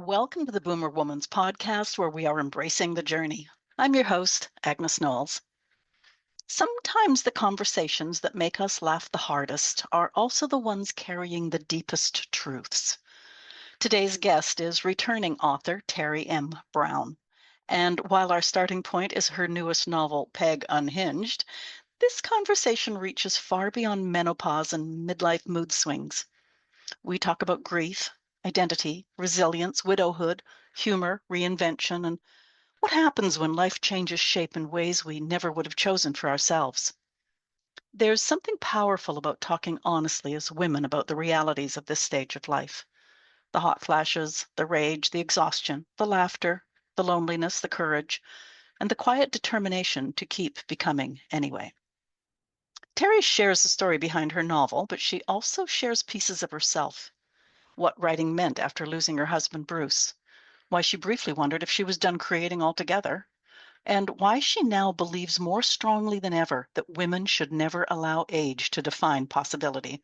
Welcome to the Boomer Woman's podcast, where we are embracing the journey. I'm your host, Agnes Knowles. Sometimes the conversations that make us laugh the hardest are also the ones carrying the deepest truths. Today's guest is returning author Teri M. Brown. And while our starting point is her newest novel, Peg Unhinged, this conversation reaches far beyond menopause and midlife mood swings. We talk about grief, identity, resilience, widowhood, humor, reinvention, and what happens when life changes shape in ways we never would have chosen for ourselves. There's something powerful about talking honestly as women about the realities of this stage of life. The hot flashes, the rage, the exhaustion, the laughter, the loneliness, the courage, and the quiet determination to keep becoming anyway. Teri shares the story behind her novel, but she also shares pieces of herself. What writing meant after losing her husband, Bruce, why she briefly wondered if she was done creating altogether, and why she now believes more strongly than ever that women should never allow age to define possibility.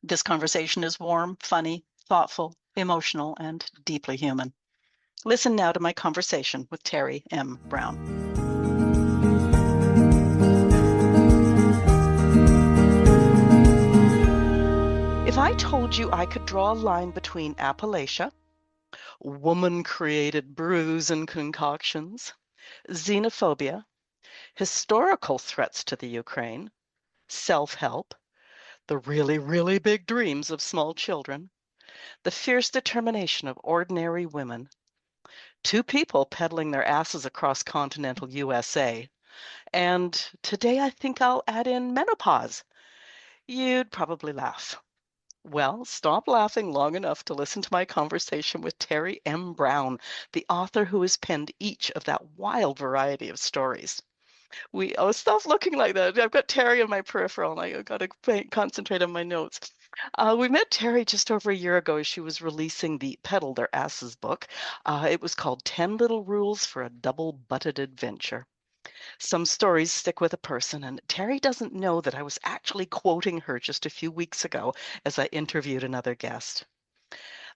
This conversation is warm, funny, thoughtful, emotional, and deeply human. Listen now to my conversation with Teri M. Brown. If I told you I could draw a line between Appalachia, woman-created brews and concoctions, xenophobia, historical threats to the Ukraine, self-help, the really, really big dreams of small children, the fierce determination of ordinary women, two people peddling their asses across continental USA, and today I think I'll add in menopause, you'd probably laugh. Well, stop laughing long enough to listen to my conversation with Teri M. Brown, the author who has penned each of that wild variety of stories. Stop looking like that. I've got Teri in my peripheral, and I've got to concentrate on my notes. We met Teri just over a year ago as she was releasing the Peddle Their Asses book. It was called 10 Little Rules for a Double-Butted Adventure. Some stories stick with a person, and Teri doesn't know that I was actually quoting her just a few weeks ago as I interviewed another guest.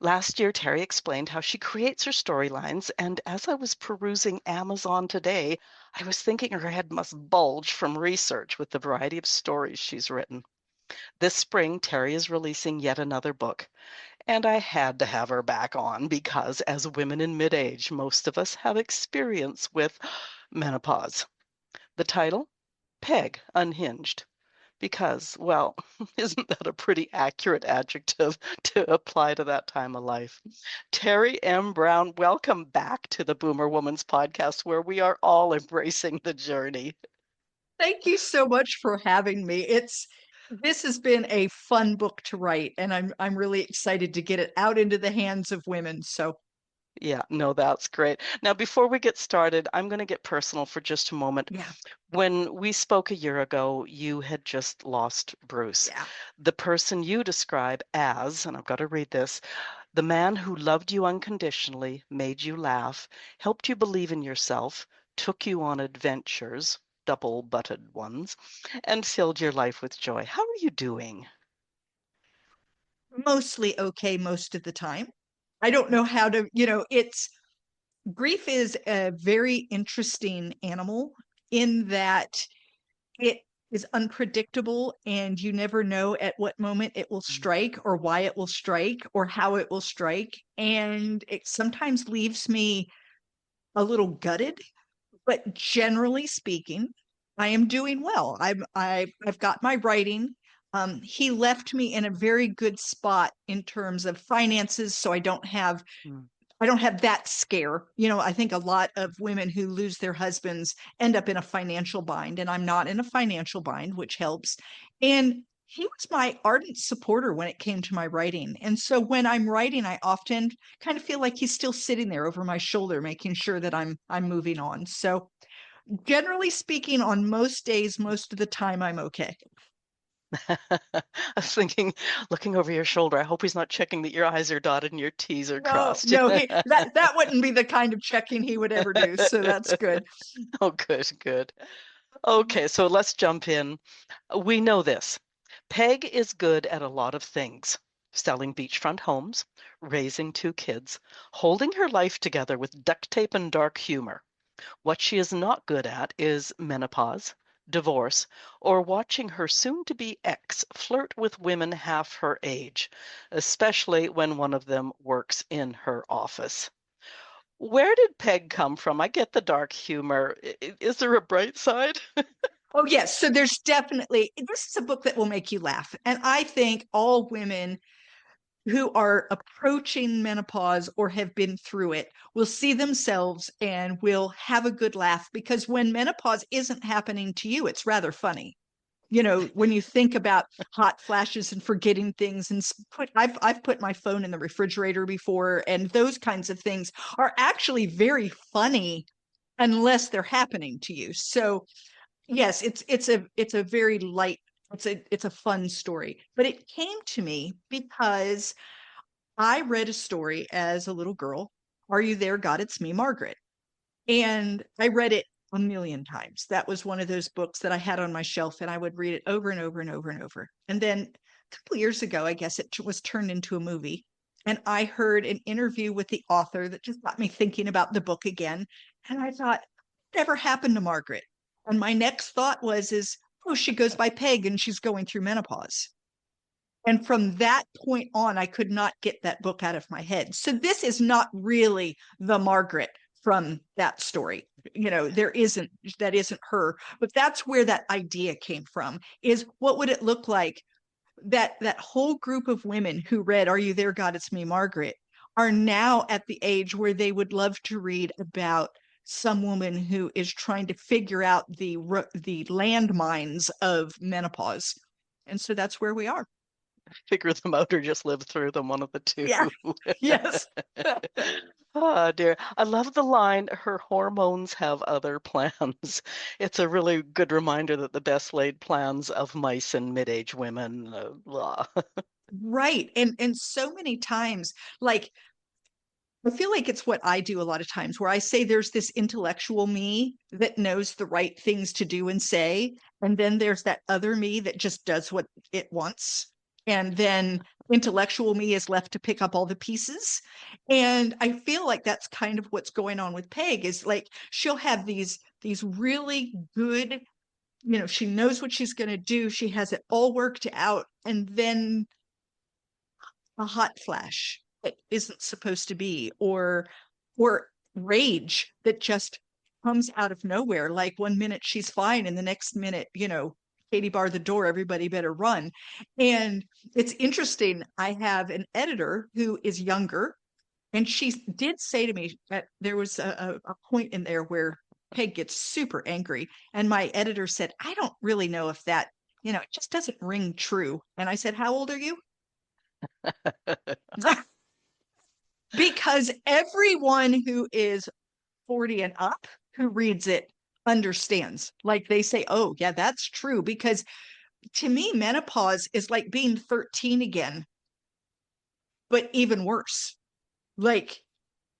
Last year, Teri explained how she creates her storylines, and as I was perusing Amazon today, I was thinking her head must bulge from research with the variety of stories she's written. This spring, Teri is releasing yet another book, and I had to have her back on because as women in mid-age, most of us have experience with menopause. The title? Peg Unhinged. Because, well, isn't that a pretty accurate adjective to apply to that time of life? Teri M. Brown, welcome back to the Boomer Woman's podcast, where we are all embracing the journey. Thank you so much for having me. This has been a fun book to write, and I'm really excited to get it out into the hands of women. So Yeah, no, that's great. Now, before we get started, I'm going to get personal for just a moment. yeah, When we spoke a year ago, you had just lost Bruce, yeah. the person you describe as, and I've got to read this, the man who loved you unconditionally, made you laugh, helped you believe in yourself, took you on adventures, double-butted ones, and filled your life with joy. How are you doing? Mostly okay most of the time. I don't know how to, it's grief is a very interesting animal in that it is unpredictable and you never know at what moment it will Mm. strike or why it will strike or how it will strike. And it sometimes leaves me a little gutted, but generally speaking, I am doing well. I've got my writing. He left me in a very good spot in terms of finances, so Mm. I don't have that scare. I think a lot of women who lose their husbands end up in a financial bind, and I'm not in a financial bind, which helps. And he was my ardent supporter when it came to my writing. And so when I'm writing, I often kind of feel like he's still sitting there over my shoulder, making sure that I'm moving on. So generally speaking, on most days, most of the time, I'm okay. I was thinking, looking over your shoulder, I hope he's not checking that your I's are dotted and your T's are No, crossed. no, that wouldn't be the kind of checking he would ever do. So that's good. Oh, good, good. Okay, so let's jump in. We know this. Peg is good at a lot of things. selling beachfront homes, raising 2 kids, holding her life together with duct tape and dark humor. What she is not good at is menopause, divorce, or watching her soon-to-be ex flirt with women half her age, especially when one of them works in her office. Where did Peg come from? I get the dark humor. Is there a bright side? Oh, yes. So there's definitely, this is a book that will make you laugh. And I think all women who are approaching menopause or have been through it will see themselves and will have a good laugh, because when menopause isn't happening to you, it's rather funny. You know, when you think about hot flashes and forgetting things, and I've put my phone in the refrigerator before, and those kinds of things are actually very funny unless they're happening to you. So yes, it's a very light, it's a fun story. But it came to me because I read a story as a little girl. Are You There, God? It's Me, Margaret. And I read it a million times. That was one of those books that I had on my shelf, and I would read it over and over and over and over. And then a couple of years ago, I guess it was turned into a movie. And I heard an interview with the author that just got me thinking about the book again. And I thought, whatever happened to Margaret? And my next thought is, oh, she goes by Peg and she's going through menopause. And from that point on, I could not get that book out of my head. So this is not really the Margaret from that story. You know, that isn't her, but that's where that idea came from, is what would it look like that whole group of women who read Are You There, God? It's Me, Margaret, are now at the age where they would love to read about some woman who is trying to figure out the landmines of menopause. And so that's where we are. Figure them out or just live through them, one of the two. Yeah. Yes. Oh dear. I love the line, her hormones have other plans. It's a really good reminder that the best laid plans of mice and mid-age women, blah. Right. And so many times, like, I feel like it's what I do a lot of times, where I say there's this intellectual me that knows the right things to do and say, and then there's that other me that just does what it wants. And then intellectual me is left to pick up all the pieces. And I feel like that's kind of what's going on with Peg, is like she'll have these really good, she knows what she's going to do. She has it all worked out. And then a hot flash that isn't supposed to be, or rage that just comes out of nowhere. Like one minute she's fine, and the next minute, Katie barred the door, everybody better run. And it's interesting. I have an editor who is younger, and she did say to me that there was a point in there where Peg gets super angry. And my editor said, I don't really know if that, it just doesn't ring true. And I said, how old are you? Because everyone who is 40 and up who reads it understands. Like they say, oh, yeah, that's true. Because to me, menopause is like being 13 again, but even worse. Like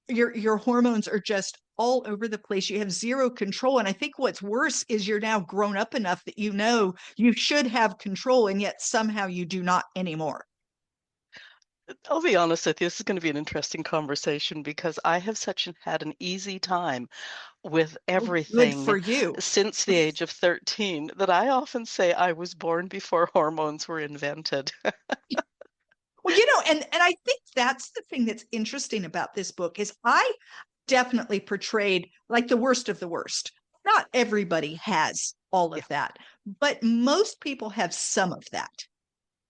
your hormones are just all over the place. You have zero control. And I think what's worse is you're now grown up enough that you should have control, and yet somehow you do not anymore. I'll be honest with you, this is going to be an interesting conversation because I have had an easy time with Oh, good everything for you. since the age of 13 that I often say I was born before hormones were invented. Well, and I think that's the thing that's interesting about this book, is I definitely portrayed like the worst of the worst. Not everybody has all Yeah. of that, but most people have some of that.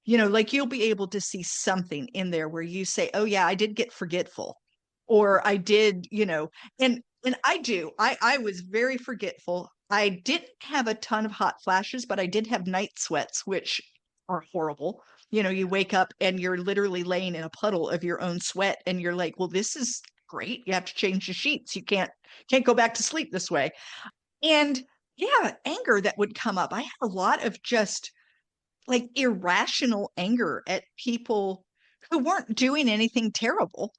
Like you'll be able to see something in there where you say, oh yeah, I did get forgetful, or I did, and I do. I was very forgetful. I didn't have a ton of hot flashes, but I did have night sweats, which are horrible. You wake up and you're literally laying in a puddle of your own sweat, and you're like, well, this is great. You have to change the sheets. You can't go back to sleep this way. And yeah, anger that would come up. I had a lot of just like irrational anger at people who weren't doing anything terrible,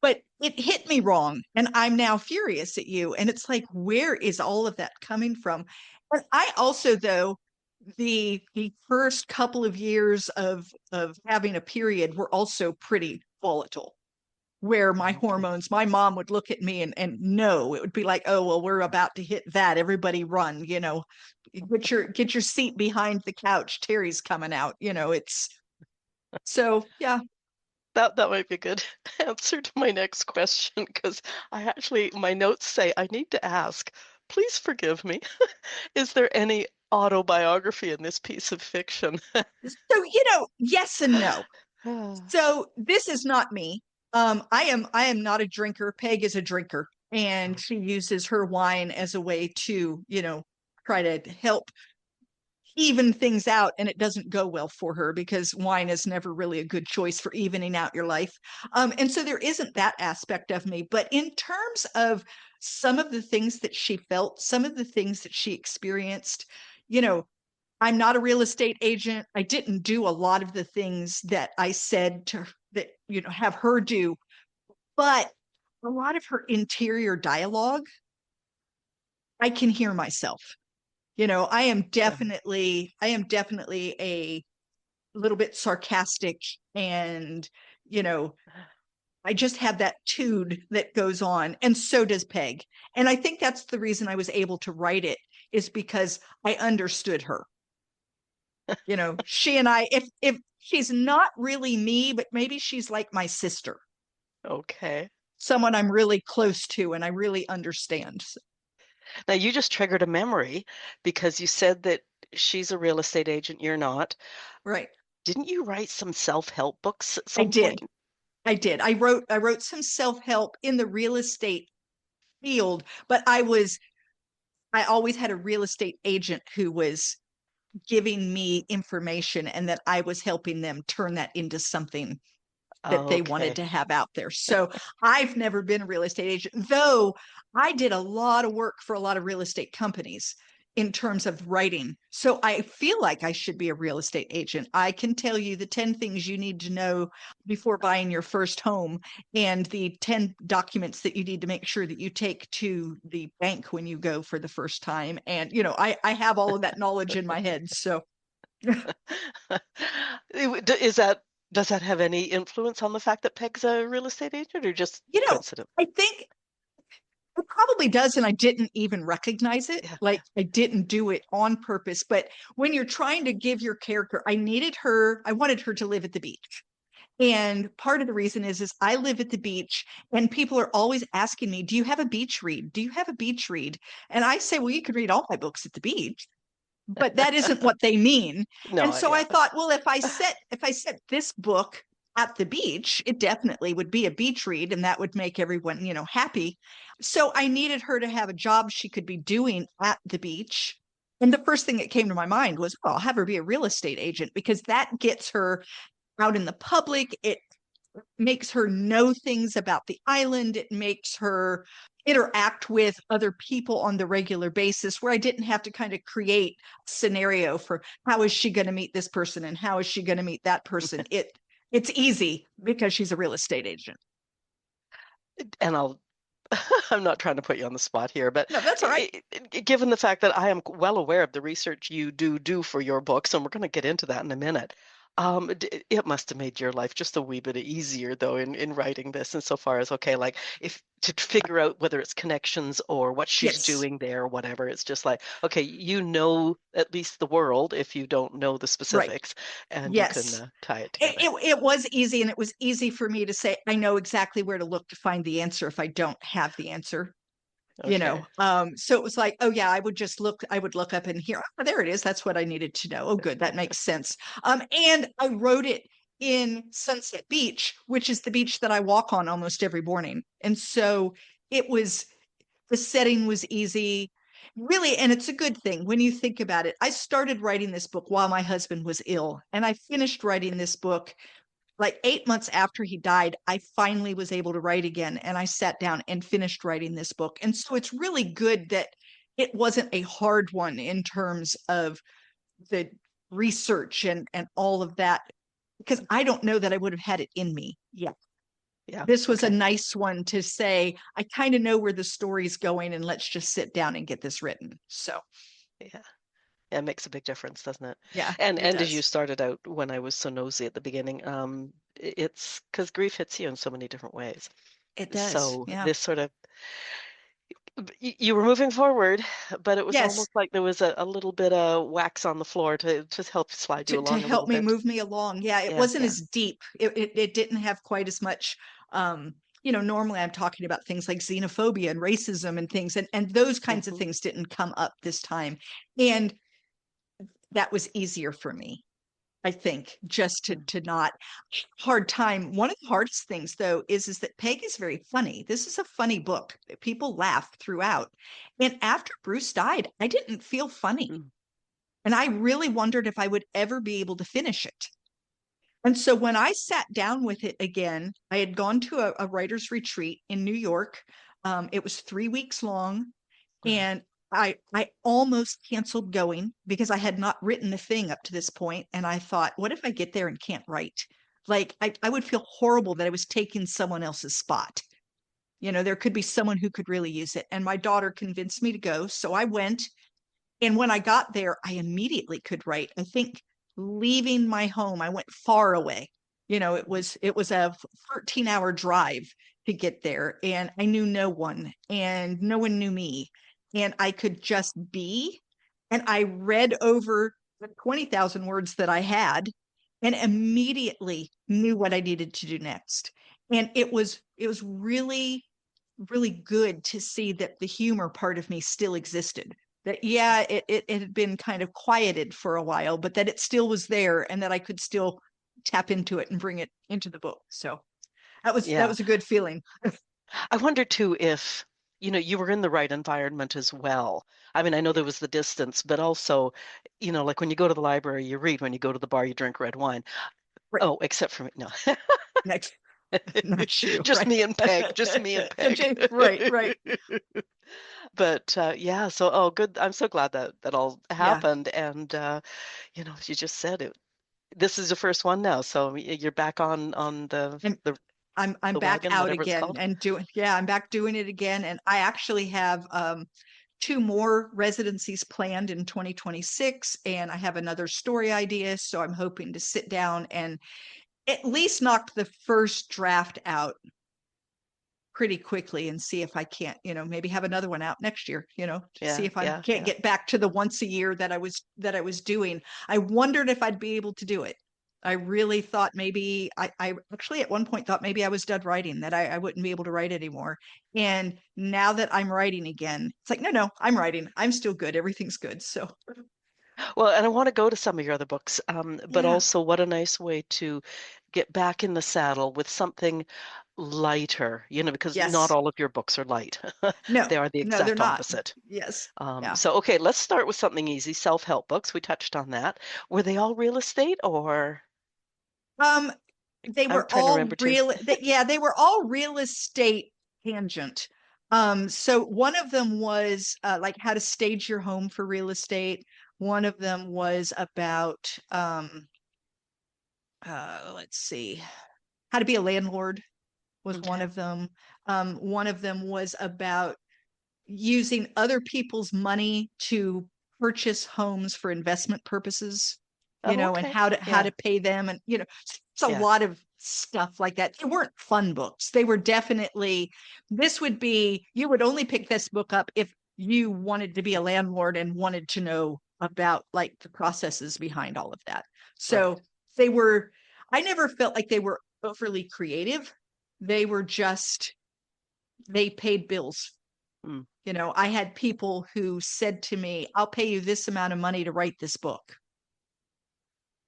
but it hit me wrong. And I'm now furious at you. And it's like, where is all of that coming from? And I also, though, the first couple of years of having a period were also pretty volatile, where my Okay. hormones, my mom would look at me and no, it would be like, oh well, we're about to hit that. Everybody run, get your seat behind the couch. Teri's coming out. It's so yeah. That might be a good answer to my next question because my notes say I need to ask, please forgive me. Is there any autobiography in this piece of fiction? So, yes and no. So this is not me. I am not a drinker. Peg is a drinker, and she uses her wine as a way to, try to help even things out, and it doesn't go well for her because wine is never really a good choice for evening out your life. And so there isn't that aspect of me. But in terms of some of the things that she felt, some of the things that she experienced, you know, I'm not a real estate agent. I didn't do a lot of the things that I said to that, have her do, but a lot of her interior dialogue, I can hear myself. Yeah. I am definitely a little bit sarcastic, and, you know, I just have that tude that goes on, and so does Peg. And I think that's the reason I was able to write it, is because I understood her. She and I, if she's not really me, but maybe she's like my sister, Okay. someone I'm really close to and I really understand. Now you just triggered a memory because you said that she's a real estate agent, you're not. Right. Didn't you write some self-help books at I some did. point? I wrote some self-help in the real estate field, but I always had a real estate agent who was giving me information and that I was helping them turn that into something that they wanted Okay. to have out there. So I've never been a real estate agent, though I did a lot of work for a lot of real estate companies in terms of writing. So I feel like I should be a real estate agent. I can tell you the 10 things you need to know before buying your first home, and the 10 documents that you need to make sure that you take to the bank when you go for the first time. And, I have all of that knowledge in my head. So, Is that does that have any influence on the fact that Peg's a real estate agent or just you know, coincidence? I think it probably does, and I didn't even recognize it. Yeah. Like I didn't do it on purpose. But when you're trying to give your character, I wanted her to live at the beach. And part of the reason is I live at the beach, and people are always asking me, "Do you have a beach read? Do you have a beach read?" And I say, "Well, you can read all my books at the beach." But that isn't what they mean. And No, so yeah. I thought, well, if I set this book at the beach, it definitely would be a beach read, and that would make everyone, happy. So I needed her to have a job she could be doing at the beach. And the first thing that came to my mind was, oh, I'll have her be a real estate agent, because that gets her out in the public. It makes her know things about the island. It makes her interact with other people on the regular basis, where I didn't have to kind of create a scenario for how is she going to meet this person and how is she going to meet that person. It's easy because she's a real estate agent. And I'm not trying to put you on the spot here, but No, that's all right. given the fact that I am well aware of the research you do for your books, and we're going to get into that in a minute, it must have made your life just a wee bit easier, though, in writing this, insofar as, okay, like if to figure out whether it's connections or what she's Yes. doing there, or whatever, it's just like, okay, you know at least the world if you don't know the Right. specifics, and you can Yes. tie it It, together. it, it was easy, and it was easy for me to say, I know exactly where to look to find the answer if I don't have the answer. Okay. So it was like, oh yeah, I would look up and hear, oh, there it is, that's what I needed to know. Oh good, that makes sense. And I wrote it in Sunset Beach, which is the beach that I walk on almost every morning. And so it was the setting was easy, really. And it's a good thing when you think about it. I started writing this book while my husband was ill, and I finished writing this book like 8 months after he died. I finally was able to write again, and I sat down and finished writing this book. And so it's really good that it wasn't a hard one in terms of the research and all of that, because I don't know that I would have had it in me. Yeah. Yeah. This was a Okay. nice one to say, I kind of know where the story's going, and let's just sit down and get this written. So, Yeah. Yeah, it makes a big difference, doesn't it? Yeah, And it as you does. started out when I was so nosy at the beginning, it's because grief hits you in so many different ways. It does. So Yeah. this sort of you were moving forward, but it was Yes. almost like there was a little bit of wax on the floor to just help slide you To along a help little me bit. move me along. Yeah, it Yeah, wasn't yeah. as deep. It didn't have quite as much. Normally I'm talking about things like xenophobia and racism and things, and those kinds of Hmm. things didn't come up this time, and that was easier for me. I think just to not hard time. One of the hardest things though is that Peg is very funny. This is a funny book. People laugh throughout. And after Bruce died, I didn't feel funny. Mm. And I really wondered if I would ever be able to finish it. And so when I sat down with it again, I had gone to a writer's retreat in New York. It was 3 weeks long, Wow. and I almost canceled going because I had not written a thing up to this point. And I thought, what if I get there and can't write? Like I would feel horrible that I was taking someone else's spot. There could be someone who could really use it. And my daughter convinced me to go. So I went. And when I got there, I immediately could write. I think leaving my home, I went far away. It was a 13-hour drive to get there, and I knew no one, and no one knew me, and I could just be. And I read over the 20,000 words that I had, and immediately knew what I needed to do next. And it was really really good to see that the humor part of me still existed, that yeah, it had been kind of quieted for a while, but that it still was there and that I could still tap into it and bring it into the book. So that Yeah. was a good feeling. I wonder too if, you were in the right environment as well. I mean, I know there was the distance, but also, like when you go to the library, you read. When you go to the bar, you drink red wine. Right. Oh, except for me. No. Next. Not you, Just right? me and Peg. Just me and Peg. Right, right. But yeah, so oh, good. I'm so glad that all Yeah. happened. And as you just said, this is the first one now, so you're back on the And the I'm the back wagon, out whatever it's again called. and I'm back doing it again. And I actually have two more residencies planned in 2026, and I have another story idea. So I'm hoping to sit down and at least knock the first draft out pretty quickly and see if I can't, maybe have another one out next year, to see Yeah, if I yeah, can't yeah. get back to the once a year that I was doing. I wondered if I'd be able to do it. I really thought maybe I actually at one point thought maybe I was done writing, that I wouldn't be able to write anymore. And now that I'm writing again, it's like, no, I'm writing. I'm still good. Everything's good. So Well, and I want to go to some of your other books, but yeah. also what a nice way to get back in the saddle with something lighter, because not Yes. all of your books are light. No, They are the no, they're exact not. opposite. Yes. Yeah. So, okay, let's start with something easy, self-help books. We touched on that. Were they all real estate or Um, they I'm were trying to all remember too. yeah, they were all real estate tangent. So one of them was like how to stage your home for real estate. One of them was about let's see, how to be a landlord was one Okay. of them. One of them was about using other people's money to purchase homes for investment purposes, Oh, and okay. how to Yeah. pay them, and it's a Yeah. lot of stuff like that. They weren't fun books. They were definitely, this would be, you would only pick this book up if you wanted to be a landlord and wanted to know about like the processes behind all of that. Right. So they were, I never felt like they were overly creative. They were just, they paid bills. Mm, I had people who said to me, I'll pay you this amount of money to write this book.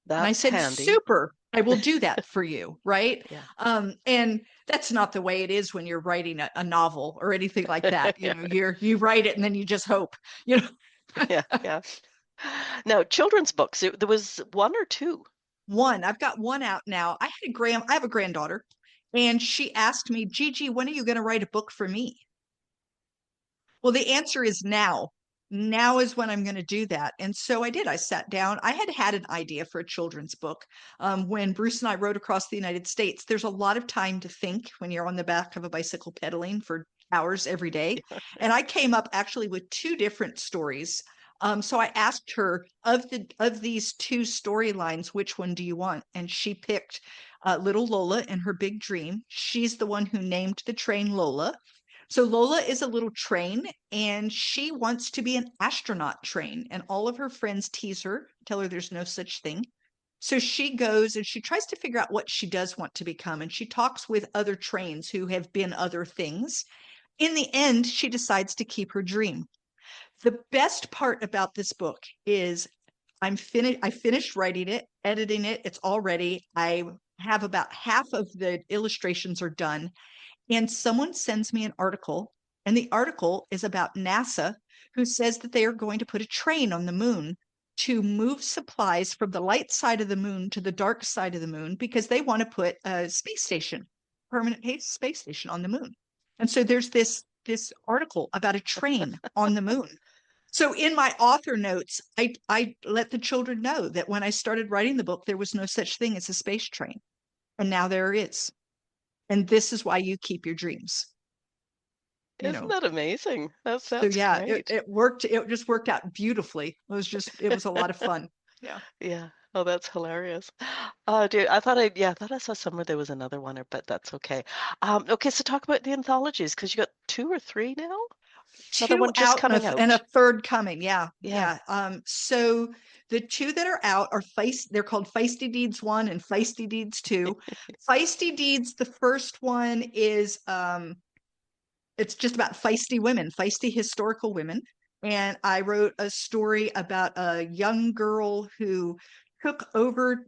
And I that's said, handy. super, I will do that for you. Right. Yeah. And that's not the way it is when you're writing a novel or anything like that. You write it and then you just hope, you know. Yeah. Yeah. Now, children's books, there was one or two. I've got one out now. I have a granddaughter, and she asked me, Gigi, when are you going to write a book for me? Well, the answer is now. Now is when I'm going to do that. And so I did. I sat down. I had an idea for a children's book. When Bruce and I rode across the United States, there's a lot of time to think when you're on the back of a bicycle pedaling for hours every day. Yeah. And I came up actually with two different stories. So I asked her, of these two storylines, which one do you want? And she picked little Lola and her big dream. She's the one who named the train Lola. So Lola is a little train and she wants to be an astronaut train. And all of her friends tease her, tell her there's no such thing. So she goes and she tries to figure out what she does want to become. And she talks with other trains who have been other things. In the end, she decides to keep her dream. The best part about this book is I finished writing it, editing it. It's all ready. I have about half of the illustrations are done. And someone sends me an article, and the article is about NASA, who says that they are going to put a train on the moon to move supplies from the light side of the moon to the dark side of the moon because they want to put a space station, permanent space station on the moon. And so there's this article about a train on the moon. So in my author notes, I let the children know that when I started writing the book, there was no such thing as a space train. And now there is. And this is why you keep your dreams. You Isn't know, that amazing? so That's yeah, great. it worked. It just worked out beautifully. It was a lot of fun. Yeah. Yeah. Oh, that's hilarious. Dude, I thought I saw somewhere there was another one, but that's okay. Okay, so talk about the anthologies because you got two or three now? Another Two one just out coming and a out. third coming. Yeah. Yeah. Yeah. So the two that are out are they're called Feisty Deeds 1 and Feisty Deeds 2. Feisty Deeds, the first one is it's just about feisty women, feisty historical women. And I wrote a story about a young girl who took over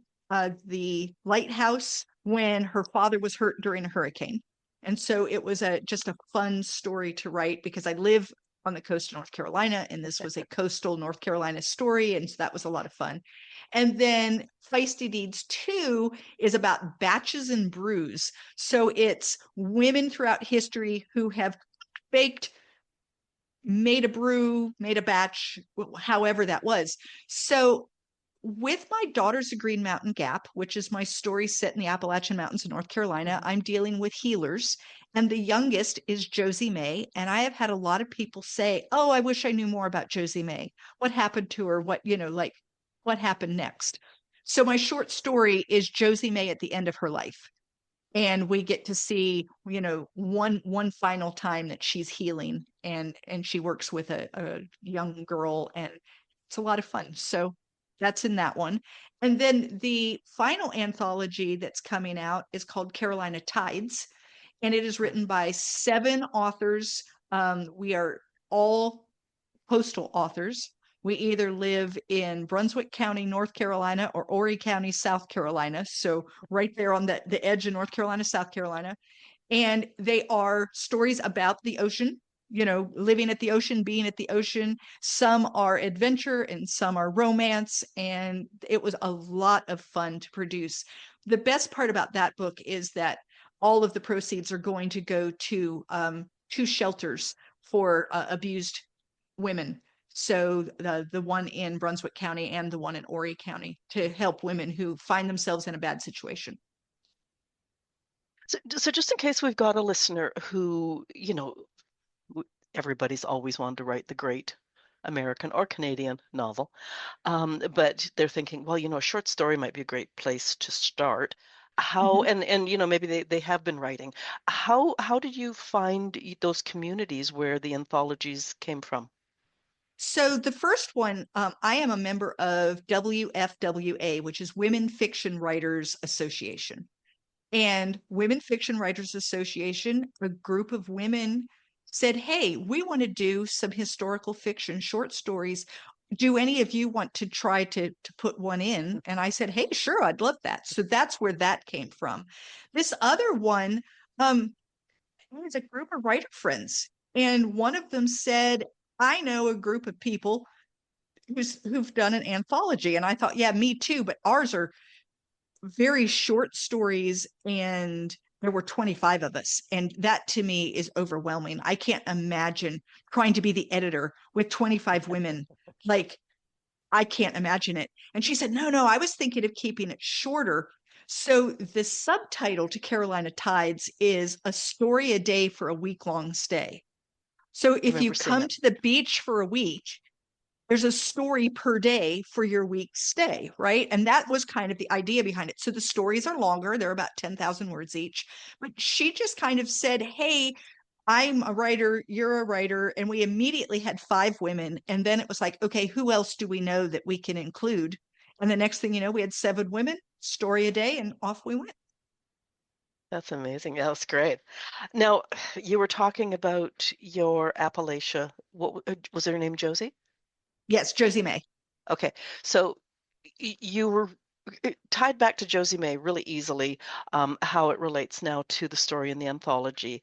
the lighthouse when her father was hurt during a hurricane. And so it was just a fun story to write because I live on the coast of North Carolina, and this was a coastal North Carolina story. And so that was a lot of fun. And then Feisty Deeds 2 is about batches and brews. So it's women throughout history who have baked, made a brew, made a batch, however that was. So with my Daughters of Green Mountain Gap, which is my story set in the Appalachian Mountains of North Carolina, Mhm. I'm dealing with healers. And the youngest is Josie May. And I have had a lot of people say, oh, I wish I knew more about Josie May. What happened to her? What happened next? So my short story is Josie May at the end of her life. And we get to see, one final time that she's healing and she works with a young girl, and it's a lot of fun. So that's in that one. And then the final anthology that's coming out is called Carolina Tides, and it is Mhm. written by 7 authors. We are all postal authors. We either live in Brunswick County, North Carolina, or Horry County, South Carolina. So right there on the edge of North Carolina, South Carolina. And they are stories about the ocean, living at the ocean, being at the ocean. Some are adventure and some are romance. And it was a lot of fun to produce. The best part about that book is that all of the proceeds are going to go to 2 shelters for abused women. So the one in Brunswick County and the one in Horry County, to help women who find themselves in a bad situation. So just in case we've got a listener who, everybody's always wanted to write the great American or Canadian novel, but they're thinking, well, a short story might be a great place to start. How Mhm. and maybe they have been writing. How did you find those communities where the anthologies came from? So the first one, I am a member of WFWA, which is Women Fiction Writers Association. And Women Fiction Writers Association, a group of women said, hey, we want to do some historical fiction short stories. Do any of you want to try to put one in? And I said, hey, sure, I'd love that. So that's where that came from. This other one, is a group of writer friends. And one of them said, I know a group of people who've done an anthology. And I thought, yeah, me too, but ours are very short stories, and there were 25 of us. And that to me is overwhelming. I can't imagine trying to be the editor with 25 women. Like, I can't imagine it. And she said, no, I was thinking of keeping it shorter. So the subtitle to Carolina Tides is A Story a Day for a Week-Long Stay. So I if you remember seeing come it. to the beach for a week, there's a story per day for your week's stay, right? And that was kind of the idea behind it. So the stories are longer, they're about 10,000 words each. But she just kind of said, hey, I'm a writer, you're a writer. And we immediately had 5 women. And then it was like, okay, who else do we know that we can include? And the next thing you know, we had 7 women, story a day, and off we went. That's amazing. Yeah, that's great. Now, you were talking about your Appalachia. Was her name Josie? Yes, Josie May. Okay. So you were tied back to Josie May really easily, how it relates now to the story in the anthology.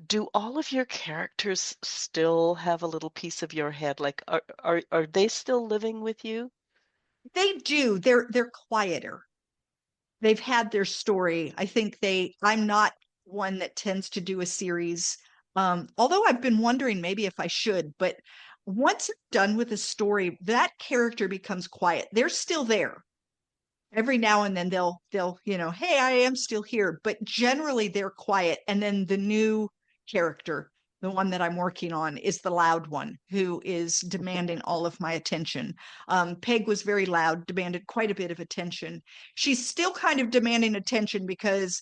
Do all of your characters still have a little piece of your head? Like, are they still living with you? They do. They're quieter. They've had their story. I think I'm not one that tends to do a series. Although I've been wondering maybe if I should, but once I'm done with a story, that character becomes quiet. They're still there. Every now and then they'll, hey, I am still here, but generally they're quiet. And then the new character, the one that I'm working on, is the loud one who is demanding all of my attention. Peg was very loud, demanded quite a bit of attention. She's still kind of demanding attention because,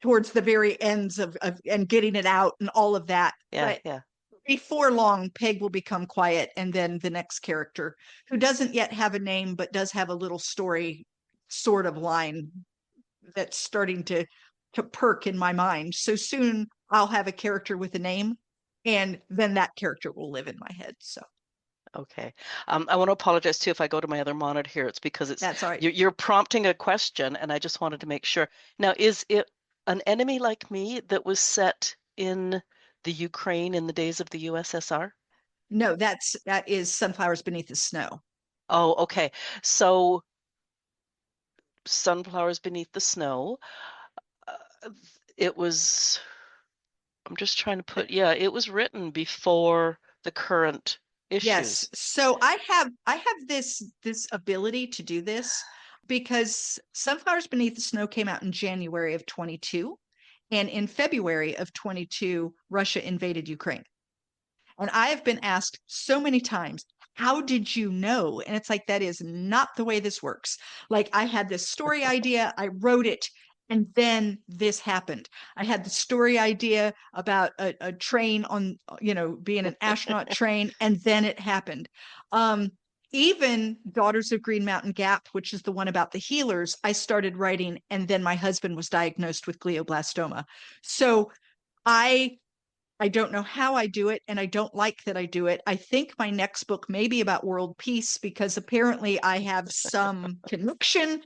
towards the very ends of and getting it out and all of that. Yeah, But yeah. before long, Peg will become quiet, and then the next character, who doesn't yet have a name but does have a little story sort of line that's starting to perk in my mind. So soon I'll have a character with a name, and then that character will live in my head. So Okay. I want to apologize too if I go to my other monitor here. It's because that's all right. you're prompting a question, and I just wanted to make sure. Now, is it An Enemy Like Me that was set in the Ukraine in the days of the USSR? No, that is Sunflowers Beneath the Snow. Oh, okay. So, Sunflowers Beneath the Snow. Uh, it was. I'm just trying to put. Yeah, it was written before the current Yes. issues. So I have this ability to do this because Sunflowers Beneath the Snow came out in January of 22, and in February of 22 Russia invaded Ukraine. And I have been asked so many times, how did you know? And it's like, that is not the way this works. Like, I had this story idea, I wrote it, and then this happened. I had the story idea about a train on, being an astronaut train, and then it happened. Um, Even Daughters of Green Mountain Gap, which is the one about the healers, I started writing, and then my husband was diagnosed with glioblastoma. So I I don't know how I do it, and I don't like that I do it. I think my next book may be about world peace because apparently I have some connection.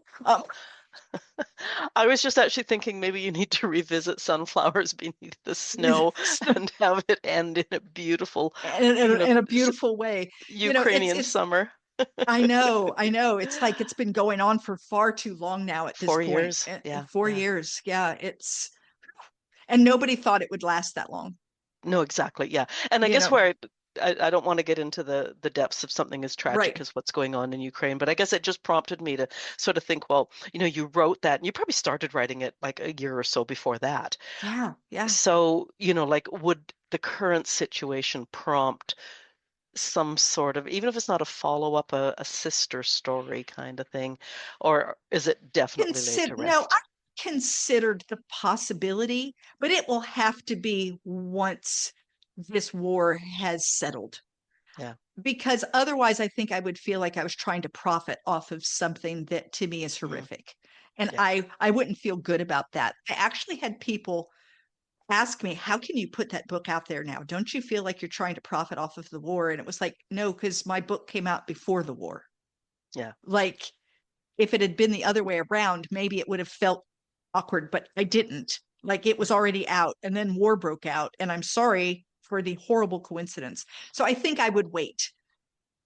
I was just actually thinking maybe you need to revisit Sunflowers Beneath the Snow and have it end in a beautiful, In a beautiful way. Ukrainian It's summer. I know. It's like it's been going on for far too long now at this Four point. years. Yeah, 4 years. Yeah, and nobody thought it would last that long. no, exactly. Yeah. And I You guess know, where I don't want to get into the depths of something as right. tragic as what's going on in Ukraine, but I guess it just prompted me to sort of think, well, you wrote that and you probably started writing it like a year or so before that. Yeah, yeah. So, like would the current situation prompt some sort of, even if it's not a follow-up, a sister story kind of thing, or is it definitely laid to No, I rest? considered the possibility, but it will have to be once this war has settled. Yeah. Because otherwise, I think I would feel like I was trying to profit off of something that to me is Mm, horrific. And yeah. I wouldn't feel good about that. I actually had people ask me, how can you put that book out there now? Don't you feel like you're trying to profit off of the war? And it was like, no, because my book came out before the war. Yeah. Like, if it had been the other way around, maybe it would have felt awkward, but I didn't. Like, it was already out, and then war broke out, and I'm sorry for the horrible coincidence. So I think I would wait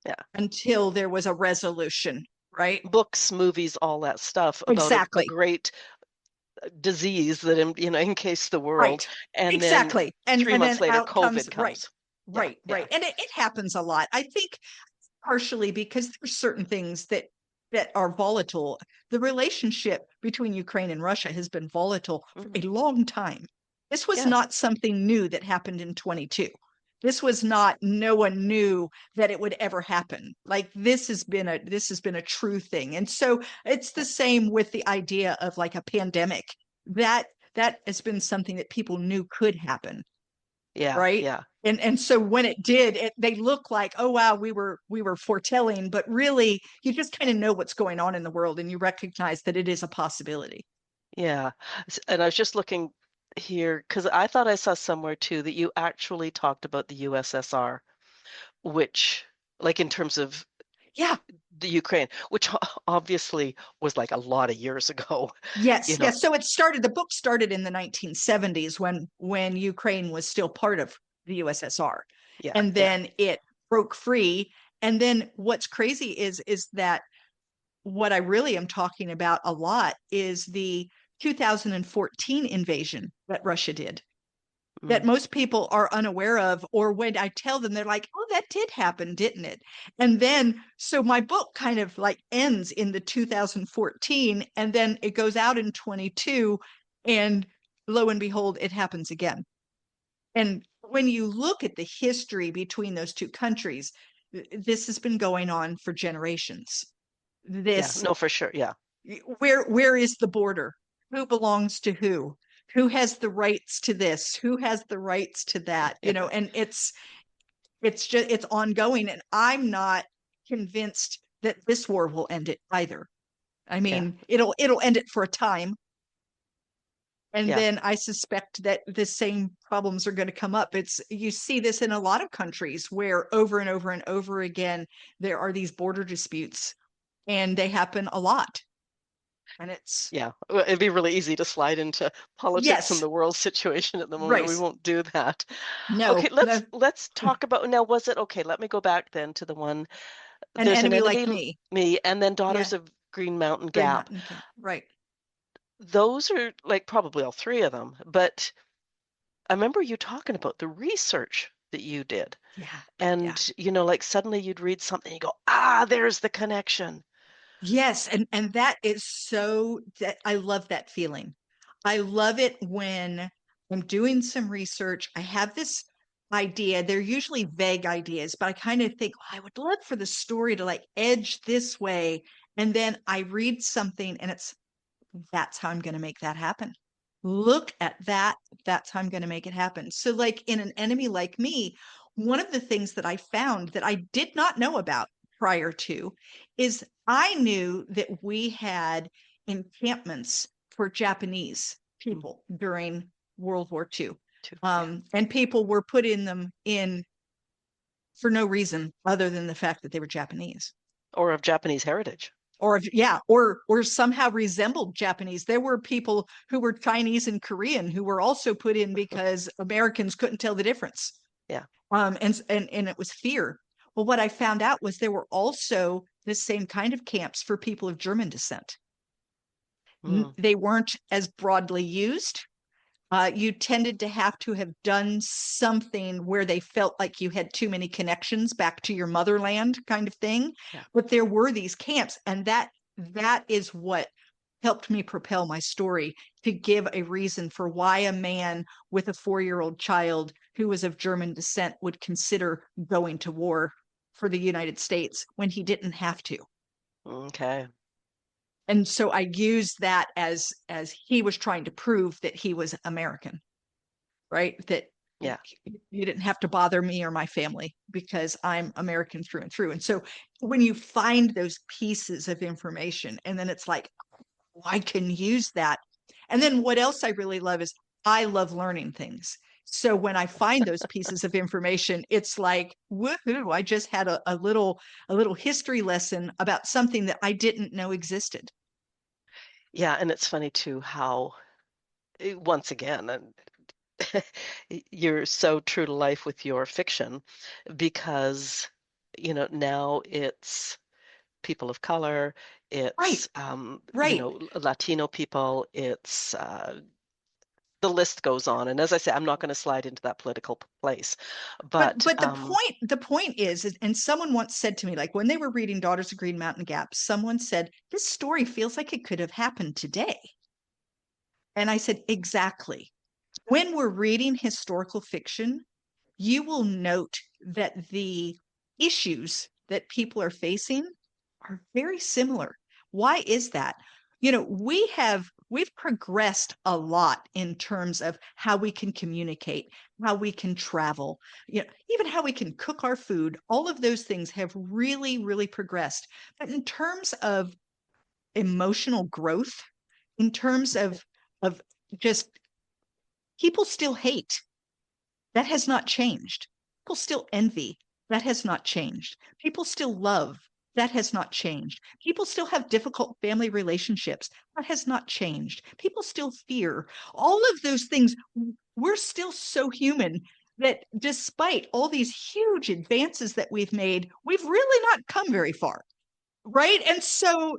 Yeah. until there was a resolution, right? Books, movies, all that stuff about a Exactly. great disease that encased the world, Right. and then Exactly. And 3 months then later out comes COVID right. comes. Yeah, Right, yeah. right. And it happens a lot. I think partially because there's certain things that are volatile. The relationship between Ukraine and Russia has been volatile for Hmm. a long time. This was Yeah. not something new that happened in 22. This was not, no one knew that it would ever happen. Like this has been a true thing. And so it's the same with the idea of like a pandemic. That has been something that people knew could happen, Yeah, right? yeah, And so when it did, they look like, oh wow, we were foretelling, but really you just kind of know what's going on in the world and you recognize that it is a possibility. yeah. And I was just looking here because I thought I saw somewhere too that you actually talked about the USSR, which, like in terms of Yeah. the Ukraine, which obviously was like a lot of years ago, Yes, you know. yes. So the book started in the 1970s when Ukraine was still part of the USSR. Yeah, And yeah. then it broke free. And then what's crazy is that what I really am talking about a lot is the 2014 invasion that Russia did, that Mm, most people are unaware of, or when I tell them, they're like, oh, that did happen, didn't it? And then so my book kind of like ends in the 2014 and then it goes out in 22, and lo and behold, it happens again. And when you look at the history between those two countries, this has been going on for generations. yeah, This, no, for sure. Yeah, where is the border? Who belongs to who? Who has the rights to this? Who has the rights to that? You know, yeah, and it's just it's ongoing, and I'm not convinced that this war will end it either. I yeah, mean, it'll end it for a time, and yeah, then I suspect that the same problems are going to come up. It's you see this in a lot of countries where over and over and over again there are these border disputes, and they happen a lot. And it's yeah. Well, it'd be really easy to slide into politics and yes, the world situation at the moment. We right. won't do that. Okay, No, let's no, let's talk about now. Was it okay? Let me go back then to the one. an There's an enemy like enemy, me. me, and then Yeah, Daughters of Green Mountain Green Gap. Mountain Camp. Right. Those are like probably all three of them, but I remember you talking about the research that you did. Yeah, yeah. And, like suddenly you'd read something, you go, there's the connection. Yes, and that is so that I love that feeling. I love it when I'm doing some research. I have this idea. They're usually vague ideas, but I kind of think, "Oh, I would love for the story to like edge this way." And then I read something and it's that's how I'm going to make that happen. Look at that. That's how I'm going to make it happen. So, like in An Enemy Like Me, one of the things that I found that I did not know about prior to is I knew that we had encampments for Japanese Mm, people during World War II. yeah. And people were put in them in for no reason other than the fact that they were Japanese Or of Japanese heritage. or yeah, or somehow resembled Japanese. There were people who were Chinese and Korean who were also put in because Americans couldn't tell the difference. Yeah. And it was fear. Well, what I found out was there were also the same kind of camps for people of German descent. Mm, They weren't as broadly used. You tended to have done something where they felt like you had too many connections back to your motherland, kind of thing. yeah. But there were these camps, and that is what helped me propel my story to give a reason for why a man with a 4-year-old child who was of German descent would consider going to war for the United States when he didn't have to. Okay. And so I used that as he was trying to prove that he was American, right? That Yeah. you didn't have to bother me or my family because I'm American through and through. And so when you find those pieces of information and then it's like, oh, I can use that. And then what else I really love is I love learning things. So when I find those pieces of information, it's like, woohoo, I just had a little history lesson about something that I didn't know existed. Yeah. And it's funny too how, once again, and you're so true to life with your fiction because, now it's people of color, Right, it's, right. Latino people, it's, the list goes on. And as I say, I'm not going to slide into that political place, But but the point is, and someone once said to me, like when they were reading Daughters of Green Mountain Gap, someone said, "This story feels like it could have happened today." And I said, exactly. When we're reading historical fiction, you will note that the issues that people are facing are very similar. Why is that? We've progressed a lot in terms of how we can communicate, how we can travel, even how we can cook our food. All of those things have really, really progressed. But in terms of emotional growth, in terms of just people still hate. That has not changed. People still envy. That has not changed. People still love. That has not changed. People still have difficult family relationships. That has not changed. People still fear. All of those things, we're still so human that despite all these huge advances that we've made, we've really not come very far. Right. And so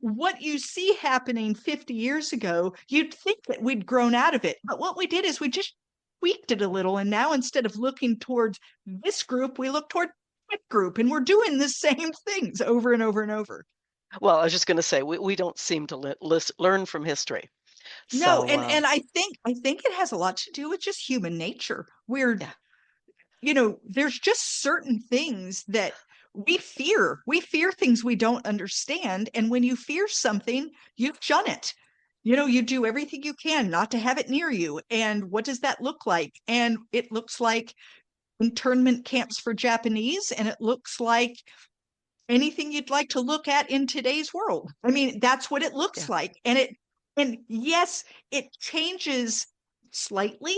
what you see happening 50 years ago, you'd think that we'd grown out of it. But what we did is we just tweaked it a little. And now instead of looking towards this group, we look toward that group. And we're doing the same things over and over and over. Well, I was just going to say, we don't seem to learn from history. No, So, and I think it has a lot to do with just human nature. yeah, There's just certain things that we fear. We fear things we don't understand. And when you fear something, you shun it. You do everything you can not to have it near you. And what does that look like? And it looks like internment camps for Japanese, and it looks like anything you'd like to look at in today's world. I mean, that's what it looks yeah, like. And yes, it changes slightly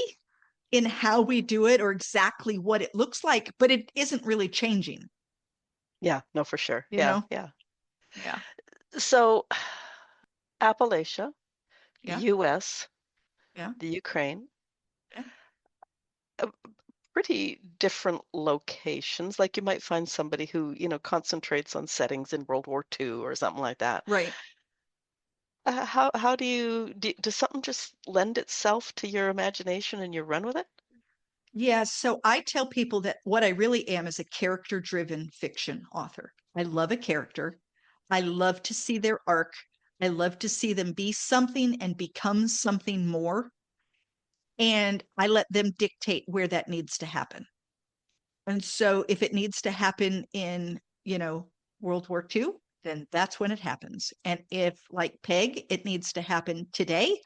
in how we do it or exactly what it looks like, but it isn't really changing, yeah, no, for sure. you Yeah, know? yeah. Yeah. So, Appalachia, Yeah. US, Yeah. the Ukraine, Yeah. uh, pretty different locations. Like you might find somebody who, concentrates on settings in World War II or something like that. Right. How does something just lend itself to your imagination and you run with it? Yeah. So I tell people that what I really am is a character driven fiction author. I love a character. I love to see their arc. I love to see them be something and become something more. And I let them dictate where that needs to happen. And so if it needs to happen in, World War II, then that's when it happens. And if, like Peg, it needs to happen today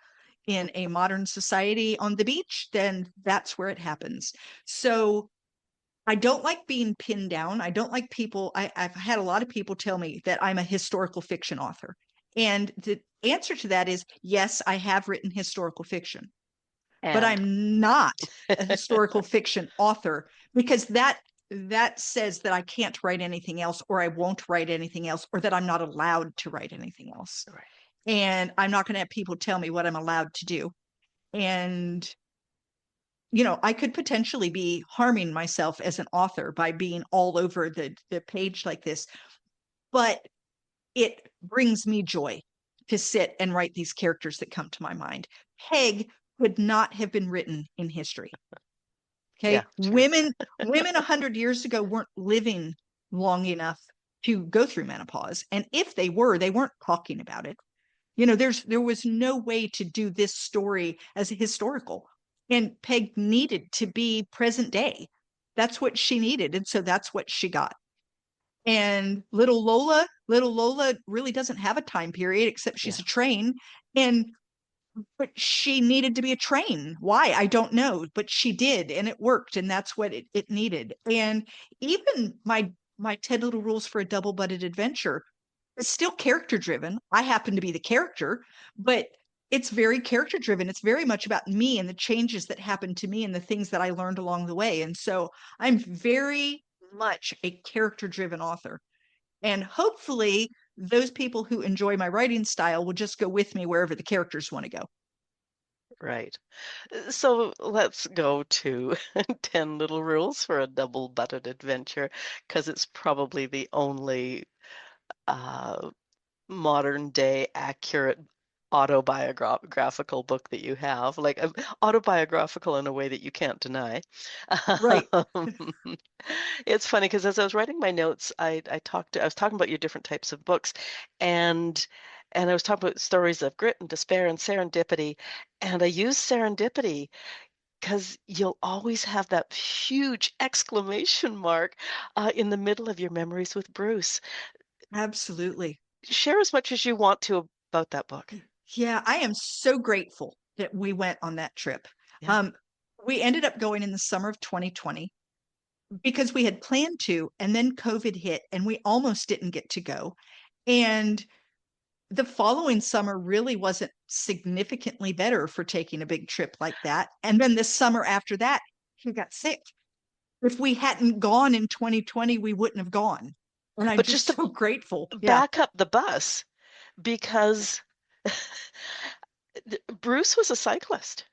in a modern society on the beach, then that's where it happens. So I don't like being pinned down. I don't like people. I've had a lot of people tell me that I'm a historical fiction author. And the answer to that is yes, I have written historical fiction, but And I'm not a historical fiction author because that says that I can't write anything else or I won't write anything else or that I'm not allowed to write anything else. right. And I'm not going to have people tell me what I'm allowed to do. And I could potentially be harming myself as an author by being all over the page like this, but it brings me joy to sit and write these characters that come to my mind. Peg could not have been written in history. Yeah, Okay. true. Women 100 years ago weren't living long enough to go through menopause. And if they were, they weren't talking about it. There was no way to do this story as a historical. And Peg needed to be present day. That's what she needed. And so that's what she got. And little Lola really doesn't have a time period except she's Yeah, a train. And but she needed to be a train. Why? I don't know, but she did, and it worked, and that's what it needed. And even my 10 little rules for a double-butted adventure is still character driven. I happen to be the character, but it's very character driven. It's very much about me and the changes that happened to me and the things that I learned along the way. And so I'm very much a character driven author. And hopefully those people who enjoy my writing style will just go with me wherever the characters want to go. right. So let's go to 10 Little Rules for a Double-Butted Adventure, because it's probably the only uh, modern day accurate autobiographical book that you have, like autobiographical in a way that you can't deny. Right. Um, it's funny because as I was writing my notes, I was talking about your different types of books, and I was talking about stories of grit and despair and serendipity, and I used serendipity because you'll always have that huge exclamation mark in the middle of your memories with Bruce. Absolutely. Share as much as you want to about that book. Yeah, I am so grateful that we went on that trip. Yeah. Um, we ended up going in the summer of 2020 because we had planned to, and then COVID hit, and we almost didn't get to go. And the following summer really wasn't significantly better for taking a big trip like that. And then the summer after that, he got sick. If we hadn't gone in 2020, we wouldn't have gone. And I'm But just just to so grateful. Yeah. back up the bus, because Bruce was a cyclist,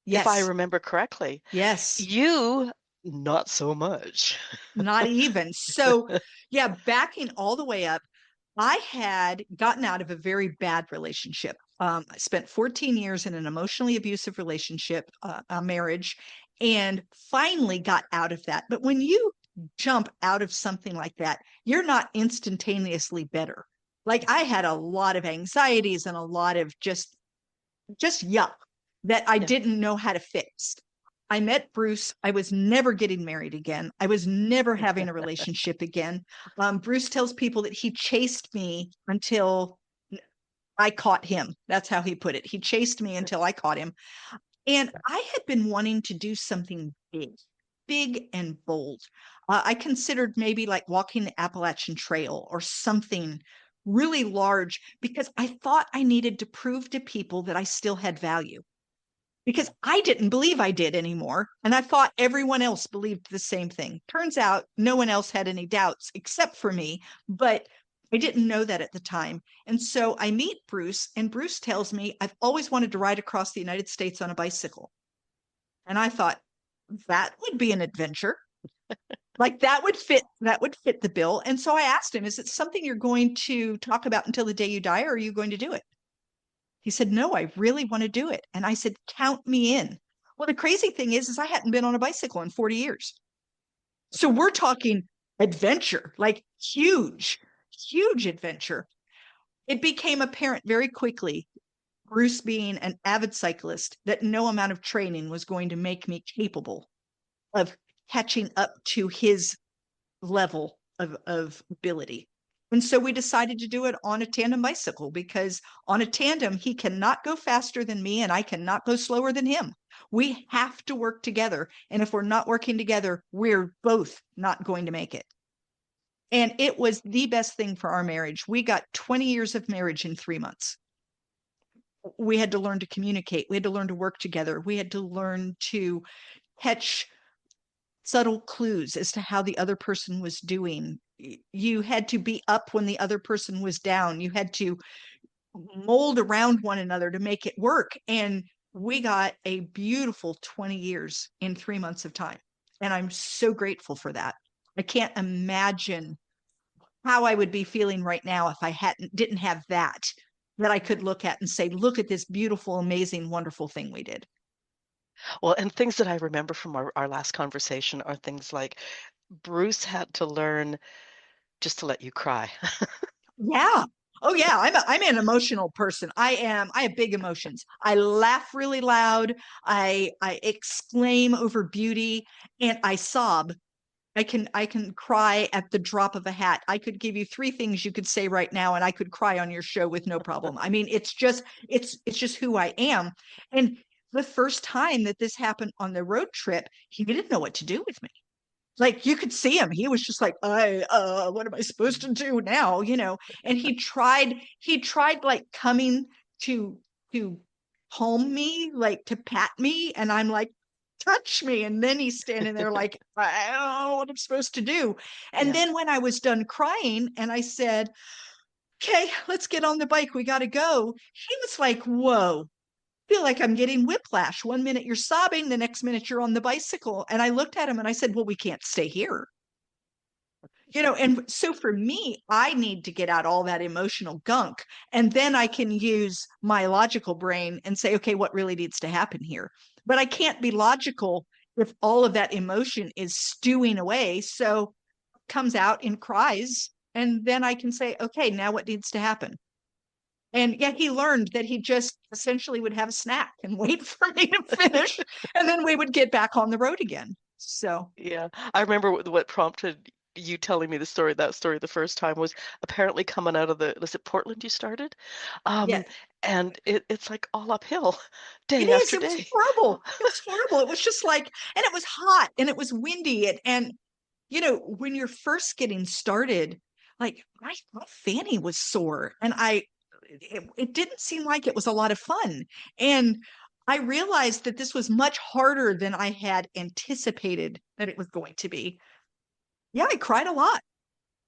if I Yes. remember correctly. Yes. You, not so much. Not even. So, yeah, backing all the way up, I had gotten out of a very bad relationship. I spent 14 years in an emotionally abusive relationship, a marriage, and finally got out of that. But when you jump out of something like that, you're not instantaneously better. Like I had a lot of anxieties and a lot of just yuck that I Yeah. didn't know how to fix. I met Bruce. I was never getting married again. I was never having a relationship again. Bruce tells people that he chased me until I caught him. That's how he put it. He chased me until I caught him. And I had been wanting to do something big, big and bold. I considered maybe like walking the Appalachian Trail or something really large because I thought I needed to prove to people that I still had value because I didn't believe I did anymore. And I thought everyone else believed the same thing. Turns out no one else had any doubts except for me, but I didn't know that at the time. And so I meet Bruce, and Bruce tells me, I've always wanted to ride across the United States on a bicycle. And I thought, that would be an adventure. Like that would fit the bill. And so I asked him, is it something you're going to talk about until the day you die, or are you going to do it? He said, no, I really want to do it. And I said, count me in. Well, the crazy thing is I hadn't been on a bicycle in 40 years. So we're talking adventure, like huge, huge adventure. It became apparent very quickly, Bruce being an avid cyclist, that no amount of training was going to make me capable of catching up to his level of ability. And so we decided to do it on a tandem bicycle because on a tandem, he cannot go faster than me and I cannot go slower than him. We have to work together. And if we're not working together, we're both not going to make it. And it was the best thing for our marriage. We got 20 years of marriage in 3 months. We had to learn to communicate. We had to learn to work together. We had to learn to catch subtle clues as to how the other person was doing. You had to be up when the other person was down. You had to mold around one another to make it work. And we got a beautiful 20 years in 3 months of time. And I'm so grateful for that. I can't imagine how I would be feeling right now if I didn't have that I could look at and say, look at this beautiful, amazing, wonderful thing we did. Well, and things that I remember from our last conversation are things like Bruce had to learn just to let you cry. Yeah. Oh yeah, I'm an emotional person. I have big emotions. I laugh really loud. I exclaim over beauty and I sob. I can cry at the drop of a hat. I could give you three things you could say right now and I could cry on your show with no problem. I mean, it's just who I am. And the first time that this happened on the road trip, he didn't know what to do with me. Like you could see him, he was just like, I what am I supposed to do now, and he tried like coming to home me, like to pat me, and I'm like, touch me, and then he's standing there like, I don't know what I'm supposed to do. And Yeah. then when I was done crying and I said, okay, let's get on the bike, we got to go, he was like, whoa, feel like I'm getting whiplash. One minute you're sobbing, the next minute you're on the bicycle. And I looked at him and I said, well, we can't stay here. And so for me, I need to get out all that emotional gunk. And then I can use my logical brain and say, okay, what really needs to happen here? But I can't be logical if all of that emotion is stewing away. So it comes out in cries. And then I can say, okay, now what needs to happen? And yet he learned that he just essentially would have a snack and wait for me to finish, and then we would get back on the road again. So Yeah, I remember what prompted you telling me that story the first time was apparently coming out of was it Portland you started? yeah, Um, and it's like all uphill it day is. after It was day. horrible. It was horrible. It was just like, and it was hot and it was windy. And you know, when you're first getting started, like my fanny was sore and it didn't seem like it was a lot of fun. And I realized that this was much harder than I had anticipated that it was going to be. Yeah, I cried a lot.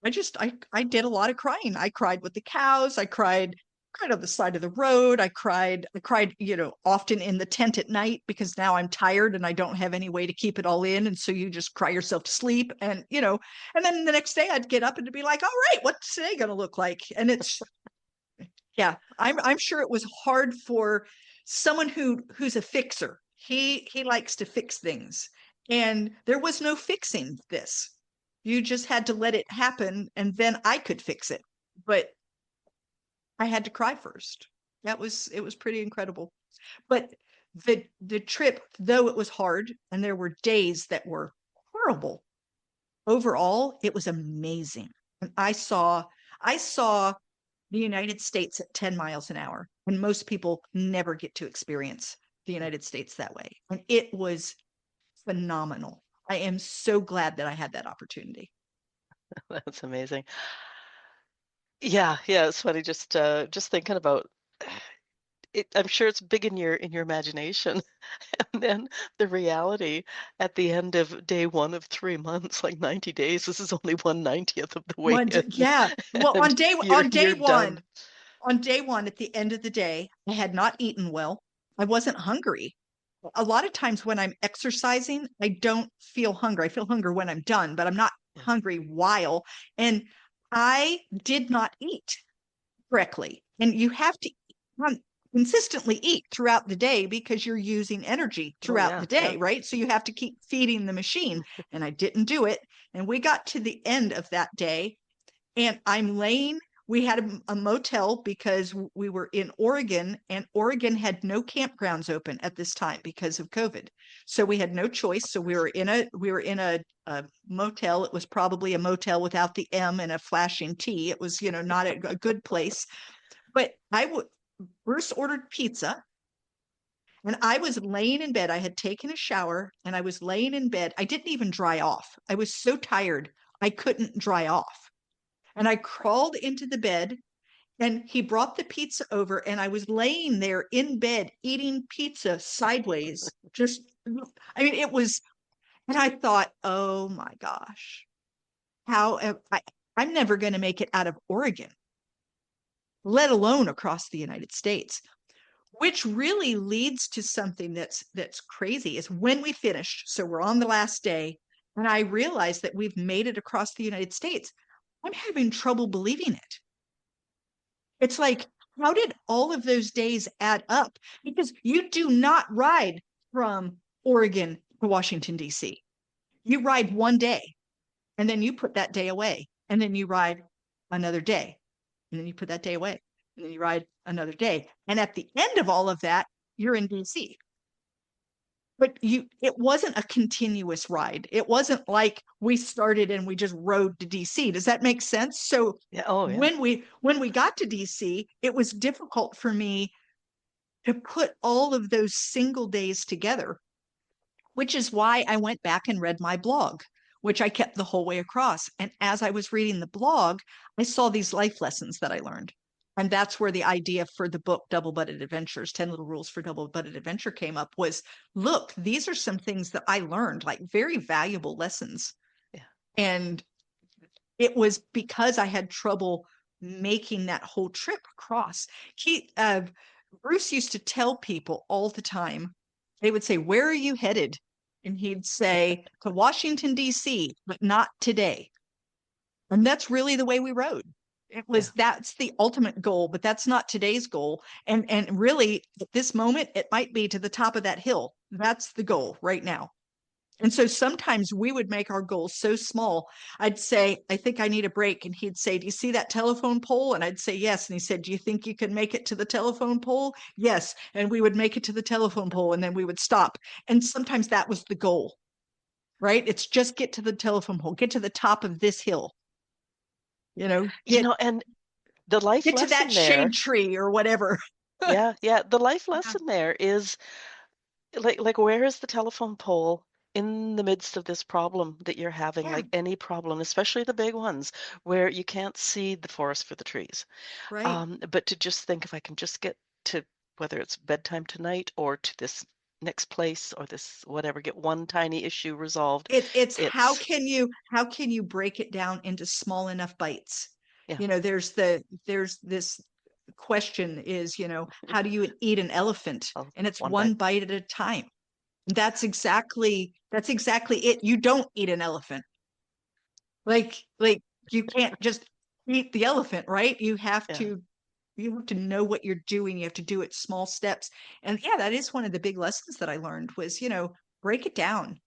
I did a lot of crying. I cried with the cows. I cried on the side of the road. I cried, you know, often in the tent at night because now I'm tired and I don't have any way to keep it all in. And so you just cry yourself to sleep. And, you know, and then the next day I'd get up and be like, all right, what's today gonna look like? And it's yeah, I'm sure it was hard for someone who's a fixer. He likes to fix things. And there was no fixing this. You just had to let it happen and then I could fix it. But I had to cry first. It was pretty incredible. But the trip, though it was hard and there were days that were horrible, overall it was amazing. And I saw the United States at 10 miles an hour. And most people never get to experience the United States that way. And it was phenomenal. I am so glad that I had that opportunity. That's amazing. Yeah, yeah, it's funny just thinking about it. I'm sure it's big in your imagination. And then the reality at the end of day one of 3 months, like 90 days, this is only 1/90th of the way in, Yeah. Well, and on day you're one, done. at the end of the day, I had not eaten well. I wasn't hungry. A lot of times when I'm exercising, I don't feel hunger. I feel hunger when I'm done, but I'm not Yeah. hungry while. And I did not eat correctly. And you have to consistently eat throughout the day because you're using energy Oh throughout yeah, the yeah. day, right? So you have to keep feeding the machine. And I didn't do it. And we got to the end of that day and we had a motel because we were in Oregon and Oregon had no campgrounds open at this time because of COVID. So we had no choice. So we were in a motel. It was probably a motel without the M and a flashing T. It was, you know, not a good place. But Bruce ordered pizza and I was laying in bed. I had taken a shower and I was laying in bed. I didn't even dry off. I was so tired. I couldn't dry off. And I crawled into the bed and he brought the pizza over and I was laying there in bed eating pizza sideways. Just, I mean, it was, and I thought, oh my gosh, I'm never going to make it out of Oregon, let alone across the United States. Which really leads to something that's crazy is when we finished. So we're on the last day, and I realized that we've made it across the United States. I'm having trouble believing it. It's like, how did all of those days add up? Because you do not ride from Oregon to Washington, D.C. You ride one day and then you put that day away. And then you ride another day. And then you put that day away. And then you ride another day. And at the end of all of that, you're in DC. But it wasn't a continuous ride. It wasn't like we started and we just rode to DC. Does that make sense? So Yeah, oh yeah. when we got to DC, it was difficult for me to put all of those single days together, which is why I went back and read my blog, which I kept the whole way across. And as I was reading the blog, I saw these life lessons that I learned. And that's where the idea for the book Double Butted Adventures, 10 Little Rules for Double Butted Adventure came up was, look, these are some things that I learned, like very valuable lessons. Yeah. And it was because I had trouble making that whole trip across. Bruce used to tell people all the time, they would say, where are you headed? And he'd say, to Washington, D.C., but not today. And that's really the way we rode. Yeah. That's the ultimate goal, but that's not today's goal. And really, at this moment, it might be to the top of that hill. That's the goal right now. And so sometimes we would make our goals so small. I'd say, I think I need a break. And he'd say, do you see that telephone pole? And I'd say, yes. And he said, do you think you can make it to the telephone pole? Yes. And we would make it to the telephone pole and then we would stop. And sometimes that was the goal, right? It's just get to the telephone pole, get to the top of this hill, You know, and the life get to that lesson shade there, tree or whatever. yeah, yeah, the life Yeah. lesson there is like where is the telephone pole in the midst of this problem that you're having, Yeah. like any problem, especially the big ones where you can't see the forest for the trees. Right. But to just think if I can just get to whether it's bedtime tonight or to this next place or this whatever, get one tiny issue resolved. It's It's how can you break it down into small enough bites? yeah, There's this question is, how do you eat an elephant? well, And it's one bite. one bite at a time. That's exactly it. You don't eat an elephant. Like you can't just eat the elephant, right? Yeah, You have to know what you're doing. You have to do it small steps. And yeah, that is one of the big lessons that I learned was, break it down.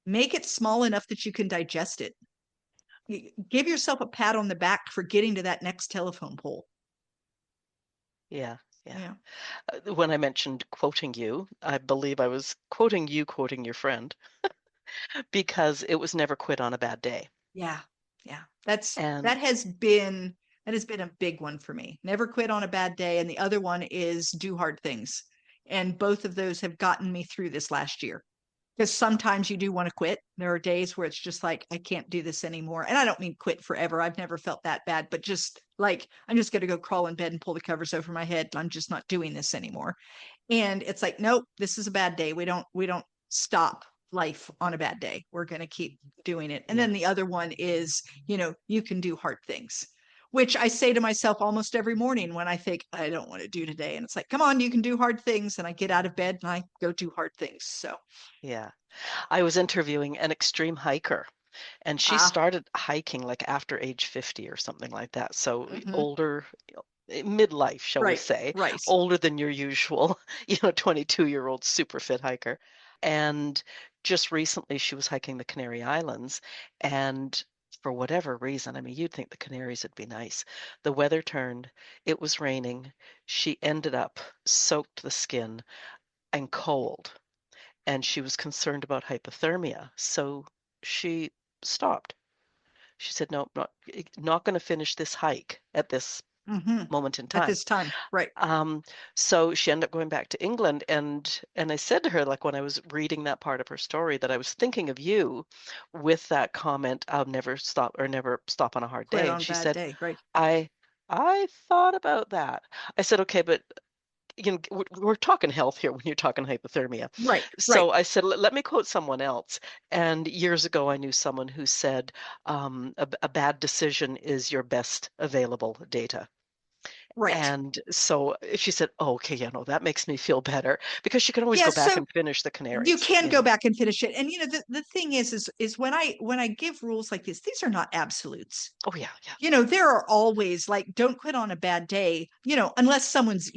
Make it small enough that you can digest it. Give yourself a pat on the back for getting to that next telephone pole. yeah, yeah. Yeah. When I mentioned quoting you, I believe I was quoting you, quoting your friend, because it was never quit on a bad day. Yeah. Yeah. And That has been a big one for me. Never quit on a bad day. And the other one is do hard things. And both of those have gotten me through this last year. Because sometimes you do want to quit. There are days where it's just like, I can't do this anymore. And I don't mean quit forever. I've never felt that bad, but just like, I'm just going to go crawl in bed and pull the covers over my head. I'm just not doing this anymore. And it's like, nope, this is a bad day. We don't stop life on a bad day. We're going to keep doing it. And yeah, then the other one is, you can do hard things, which I say to myself almost every morning when I think I don't want to do today. And it's like, come on, you can do hard things. And I get out of bed and I go do hard things. So, yeah. I was interviewing an extreme hiker, and she ah, started hiking like after age 50 or something like that. So mhm. older, midlife, shall we Right, say, right. older than your usual, 22-year-old super fit hiker. And just recently she was hiking the Canary Islands, and for whatever reason, I mean, you'd think the Canaries would be nice. The weather turned, it was raining. She ended up soaked to the skin and cold, and she was concerned about hypothermia. So she stopped. She said, "No, not going to finish this hike at this Hmm. moment in At time." this time, right, Um, so she ended up going back to England, and I said to her, like when I was reading that part of her story, that I was thinking of you with that comment, "I'll never stop on a hard quit day." And on a she bad said, day, right, "I I thought about that." I said, "Okay, but we're talking health here when you're talking hypothermia." right, right, So I said, let me quote someone else. And years ago, I knew someone who said, a bad decision is your best available data. right. And so she said, oh, okay, yeah, no, that makes me feel better because she can always Yeah, go back so and finish the you Canaries, can go back and finish it. And the thing is when I give rules like this, these are not absolutes. Oh, yeah, yeah. There are always like, don't quit on a bad day, unless someone's,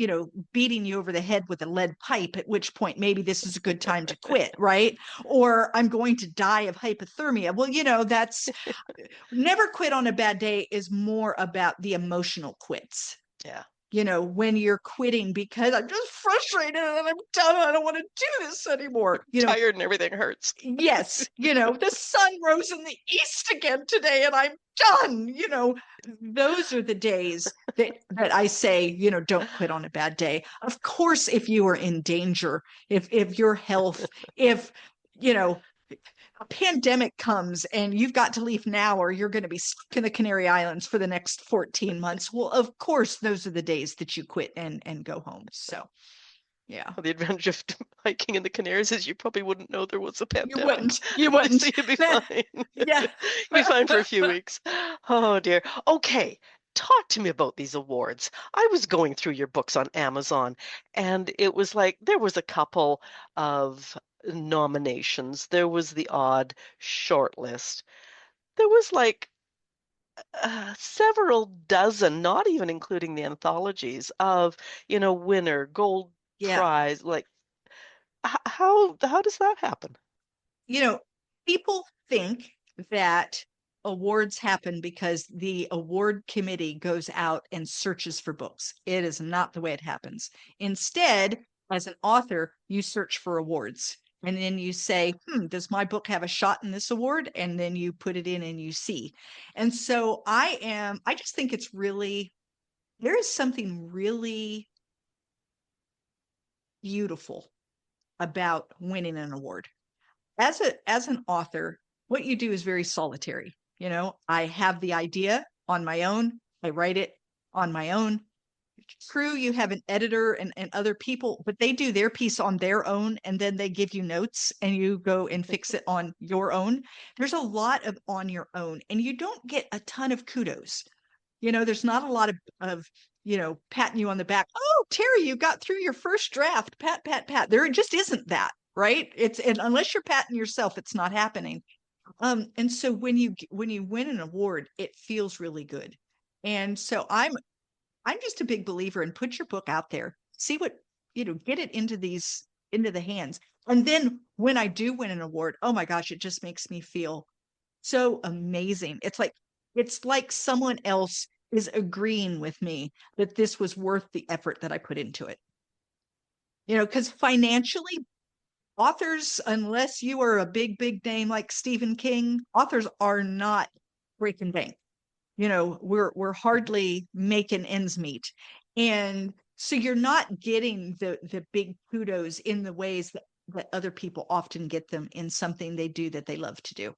beating you over the head with a lead pipe, at which point maybe this is a good time to quit, right? Or I'm going to die of hypothermia. Well, that's never quit on a bad day is more about the emotional quits. Yeah. When you're quitting because I'm just frustrated and I'm done. I don't want to do this anymore. Tired and everything hurts. Yes, the sun rose in the east again today and I'm done. Those are the days that I say, don't quit on a bad day. Of course, if you are in danger, if your health, if you know a pandemic comes and you've got to leave now or you're going to be stuck in the Canary Islands for the next 14 months, well, of course, those are the days that you quit and go home. So, yeah. The advantage of hiking in the Canaries is you probably wouldn't know there was a You pandemic. wouldn't. You So wouldn't. you'd be fine. Yeah. You'd be fine for a few weeks. Oh dear. Okay. Talk to me about these awards. I was going through your books on Amazon, and it was like there was a couple of nominations. There was the odd short list. There was like several dozen, not even including the anthologies, of, winner, gold Yeah. prize. Like, how does that happen? You know, People think that awards happen because the award committee goes out and searches for books. It is not the way it happens. Instead, as an author, you search for awards. And then you say, does my book have a shot in this award? And then you put it in and you see. And so I just think it's really, there is something really beautiful about winning an award. As an author, what you do is very solitary. I have the idea on my own. I write it on my own. True, you have an editor and other people, but they do their piece on their own, and then they give you notes and you go and fix it on your own. There's a lot of on your own, and you don't get a ton of kudos. There's not a lot of patting you on the back. Oh, Teri, you got through your first draft. Pat, pat, pat. There just isn't that, right? And unless you're patting yourself, it's not happening. And so when you win an award, it feels really good. And so I'm just a big believer in put your book out there, see what, get it into the hands. And then when I do win an award, oh my gosh, it just makes me feel so amazing. It's like someone else is agreeing with me that this was worth the effort that I put into it. Because financially, authors, unless you are a big, big name like Stephen King, authors are not breaking bank. We're hardly making ends meet. And so you're not getting the big kudos in the ways that other people often get them in something they do that they love to do.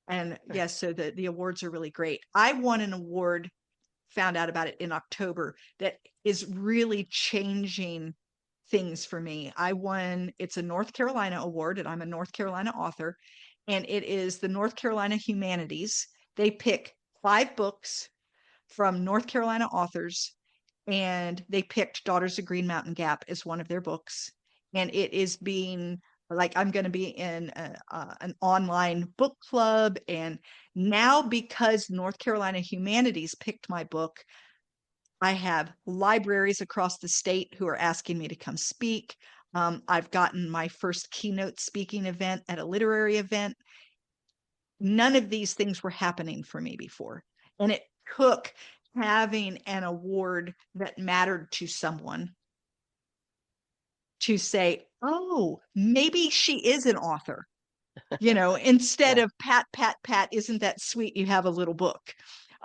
And yes, so the awards are really great. I won an award, found out about it in October, that is really changing things for me. It's a North Carolina award, and I'm a North Carolina author, and it is the North Carolina Humanities. They pick 5 books from North Carolina authors, and they picked Daughters of Green Mountain Gap as one of their books. And it is being I'm going to be in an online book club. And now, because North Carolina Humanities picked my book, I have libraries across the state who are asking me to come speak. I've gotten my first keynote speaking event at a literary event. None of these things were happening for me before. And it took having an award that mattered to someone to say, oh, maybe she is an author, instead of pat, pat, pat, isn't that sweet? You have a little book.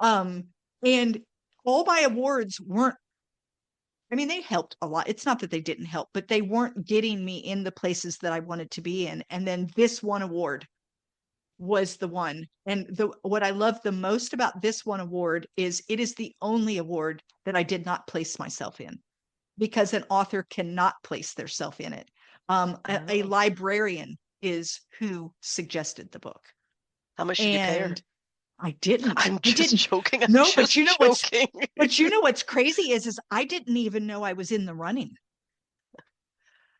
And all my awards weren't, they helped a lot. It's not that they didn't help, but they weren't getting me in the places that I wanted to be in. And then this one award was the one. And what I love the most about this one award is it is the only award that I did not place myself in, because an author cannot place theirself in it. A librarian is who suggested the book. How much did you pay her? I didn't. I'm just joking. No, but you know what's crazy is I didn't even know I was in the running.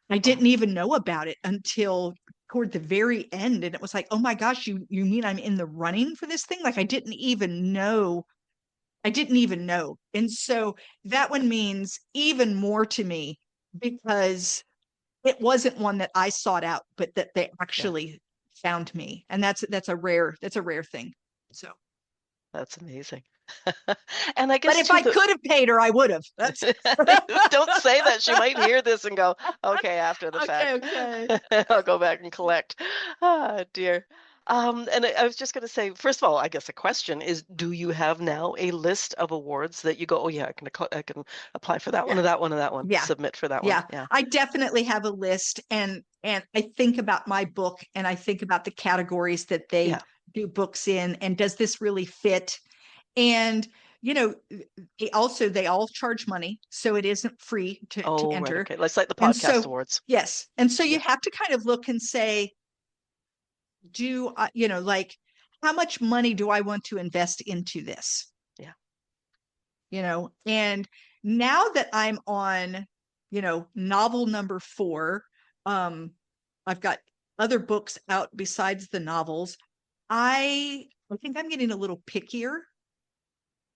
I didn't even know about it until toward the very end. And it was like, oh my gosh, you mean I'm in the running for this thing? Like I didn't even know. And so that one means even more to me, because it wasn't one that I sought out, but that they actually found me. And that's a rare thing. So that's amazing. And I guess, but if I could have paid her, I would have. Don't say that. She might hear this and go, okay, after the fact. Okay. I'll go back and collect. Ah, dear. And I was just going to say, first of all, I guess the question is, do you have now a list of awards that you go, oh yeah, I can apply for that one, or that one, or that one, submit for that one? Yeah, I definitely have a list, and I think about my book, and I think about the categories that they do books in, and does this really fit? And they all charge money, so it isn't free to enter. Right, okay. Let's like the podcast awards. Yes, and so you have to kind of look and say, do I, how much money do I want to invest into this? Yeah. And now that I'm on, novel number 4, I've got other books out besides the novels. I think I'm getting a little pickier.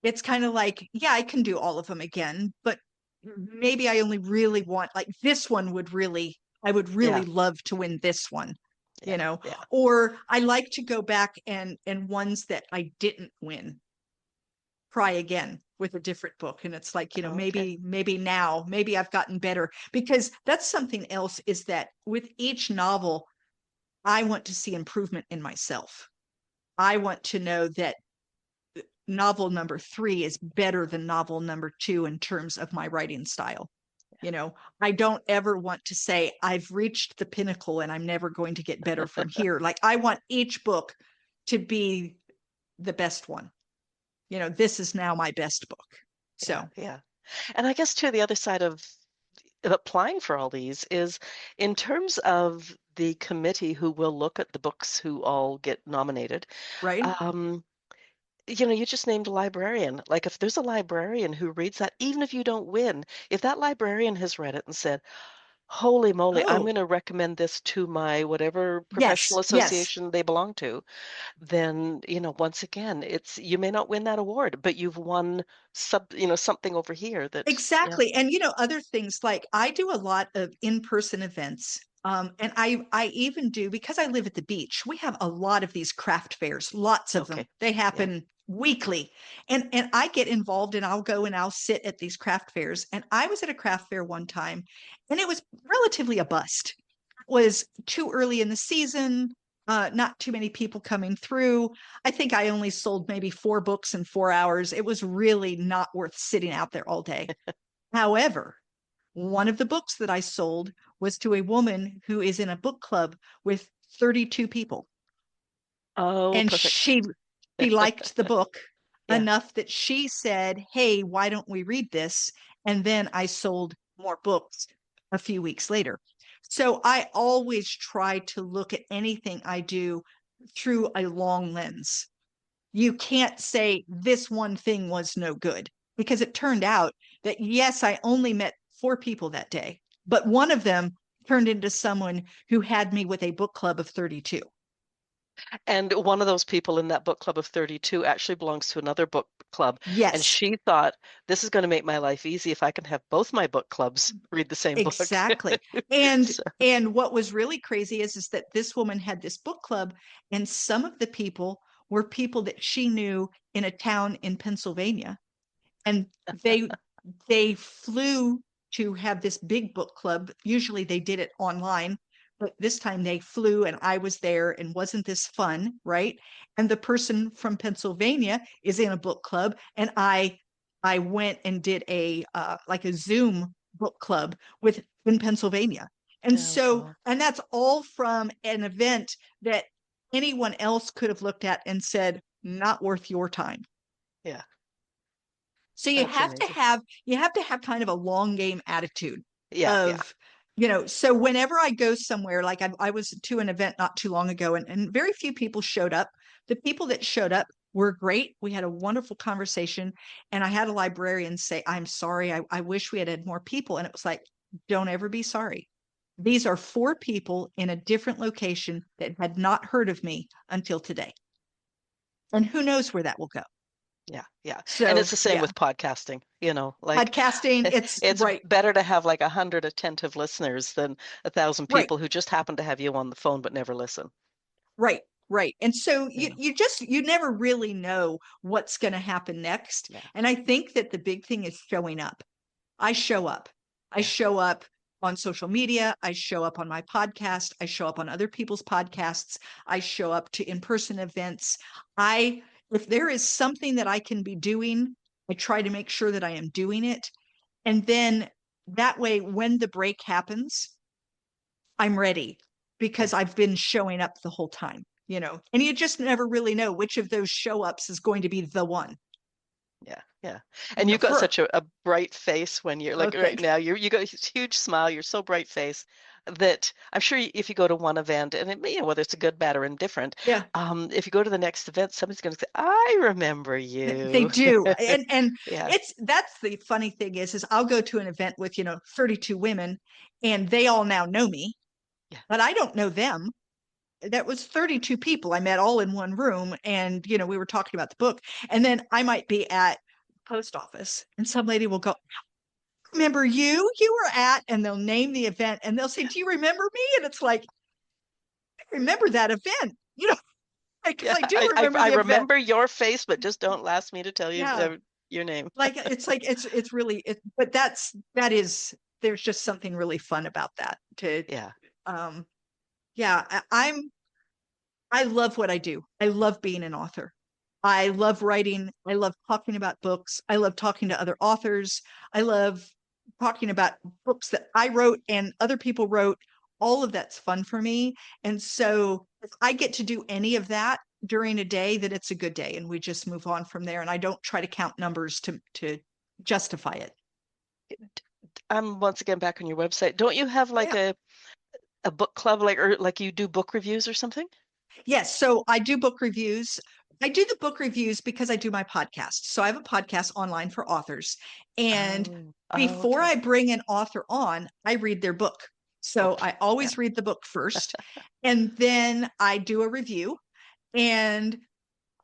It's kind of like, I can do all of them again, but maybe I only really want, like, this one I would really love to win this one. you Yeah. know, Yeah. or I like to go back and ones that I didn't win, try again with a different book. And it's like, Okay. maybe now, maybe I've gotten better, because that's something else, is that with each novel, I want to see improvement in myself. I want to know that novel number 3 is better than novel number 2 in terms of my writing style. I don't ever want to say I've reached the pinnacle and I'm never going to get better from here. Like, I want each book to be the best one. This is now my best book. Yeah. So, Yeah. And I guess too, the other side of applying for all these is in terms of the committee who will look at the books who all get nominated. right? Um, you just named a librarian. Like if there's a librarian who reads that, even if you don't win, if that librarian has read it and said, holy moly, I'm Oh, going to recommend this to my whatever professional yes, yes. association they belong to, then, once again, you may not win that award, but you've won something over here that, yeah, Exactly. And other things, like I do a lot of in-person events. And I even do, because I live at the beach, we have a lot of these craft fairs, lots of them. okay. They Yeah. happen weekly. And I get involved, and I'll go and I'll sit at these craft fairs. And I was at a craft fair one time, and it was relatively a bust. It was too early in the season, not too many people coming through. I think I only sold maybe 4 books in 4 hours. It was really not worth sitting out there all day. However, one of the books that I sold was to a woman who is in a book club with 32 people. Oh, And perfect. she liked the book Yeah. enough that she said, "Hey, why don't we read this?" And then I sold more books a few weeks later. So I always try to look at anything I do through a long lens. You can't say this one thing was no good, because it turned out that, yes, I only met 4 people that day, but one of them turned into someone who had me with a book club of 32. And one of those people in that book club of 32 actually belongs to another book club. And Yes, she thought, this is going to make my life easy if I can have both my book clubs read the same book. exactly. And So, and what was really crazy is that this woman had this book club, and some of the people were people that she knew in a town in Pennsylvania, and they they flew to have this big book club. Usually they did it online, but this time they flew, and I was there. And wasn't this fun, right? And the person from Pennsylvania is in a book club, and I went and did a like a Zoom book club with in Pennsylvania. And oh, so, wow. and that's all from an event that anyone else could have looked at and said, not worth your time. Yeah, So that's amazing. you have to have kind of a long game attitude Yeah, yeah. of, so whenever I go somewhere, like I was to an event not too long ago, and very few people showed up. The people that showed up were great. We had a wonderful conversation, and I had a librarian say, "I'm sorry, I wish we had had more people." And it was like, don't ever be sorry. These are 4 people in a different location that had not heard of me until today. And who knows where that will go. Yeah, yeah. And it's So the same yeah, with podcasting, like podcasting, it's it's right. better to have like 100 attentive listeners than 1,000 Right, people who just happen to have you on the phone but never listen. right, right. And so You know? you never really know what's going to happen next. Yeah, And I think that the big thing is showing up. I show up. I yeah. show up on social media. I show up on my podcast. I show up on other people's podcasts. I show up to in-person events. If there is something that I can be doing, I try to make sure that I am doing it. And then that way, when the break happens, I'm ready, Yeah. because I've been showing up the whole time, and you just never really know which of those show ups is going to be the one, Yeah, yeah. And you've got for, such a bright face when you're oh, like right thanks. now, you got this huge smile, you're so bright face that I'm sure if you go to one event and whether it's a good, bad, or indifferent, Yeah, if you go to the next event, somebody's going to say, I remember they you. do. And Yeah, that's the funny thing is I'll go to an event with, 32 women, and they all now know me, yeah. but I don't know them. That was 32 people I met all in one room, and we were talking about the book. And then I might be at post office, and some lady will go, remember you were at, and they'll name the event, and they'll say, do you remember me? And it's like, remember that event, because Yeah, I do remember I the event. remember your face, but just don't ask me to tell you Yeah. your name. It's really but that is there's just something really fun about that to Yeah. um yeah, I love what I do. I love being an author. I love writing. I love talking about books. I love talking to other authors. I love talking about books that I wrote and other people wrote. All of that's fun for me. And so if I get to do any of that during a day, then it's a good day. And we just move on from there. And I don't try to count numbers to justify it. I'm once again back on your website. Don't you have like Yeah. a book club, like, or like you do book reviews or something? Yes. So I do book reviews. I do the book reviews because I do my podcast. So I have a podcast online for authors. And Oh, before okay. I bring an author on, I read their book. So Okay. I Yeah. always read the book first. And then I do a review and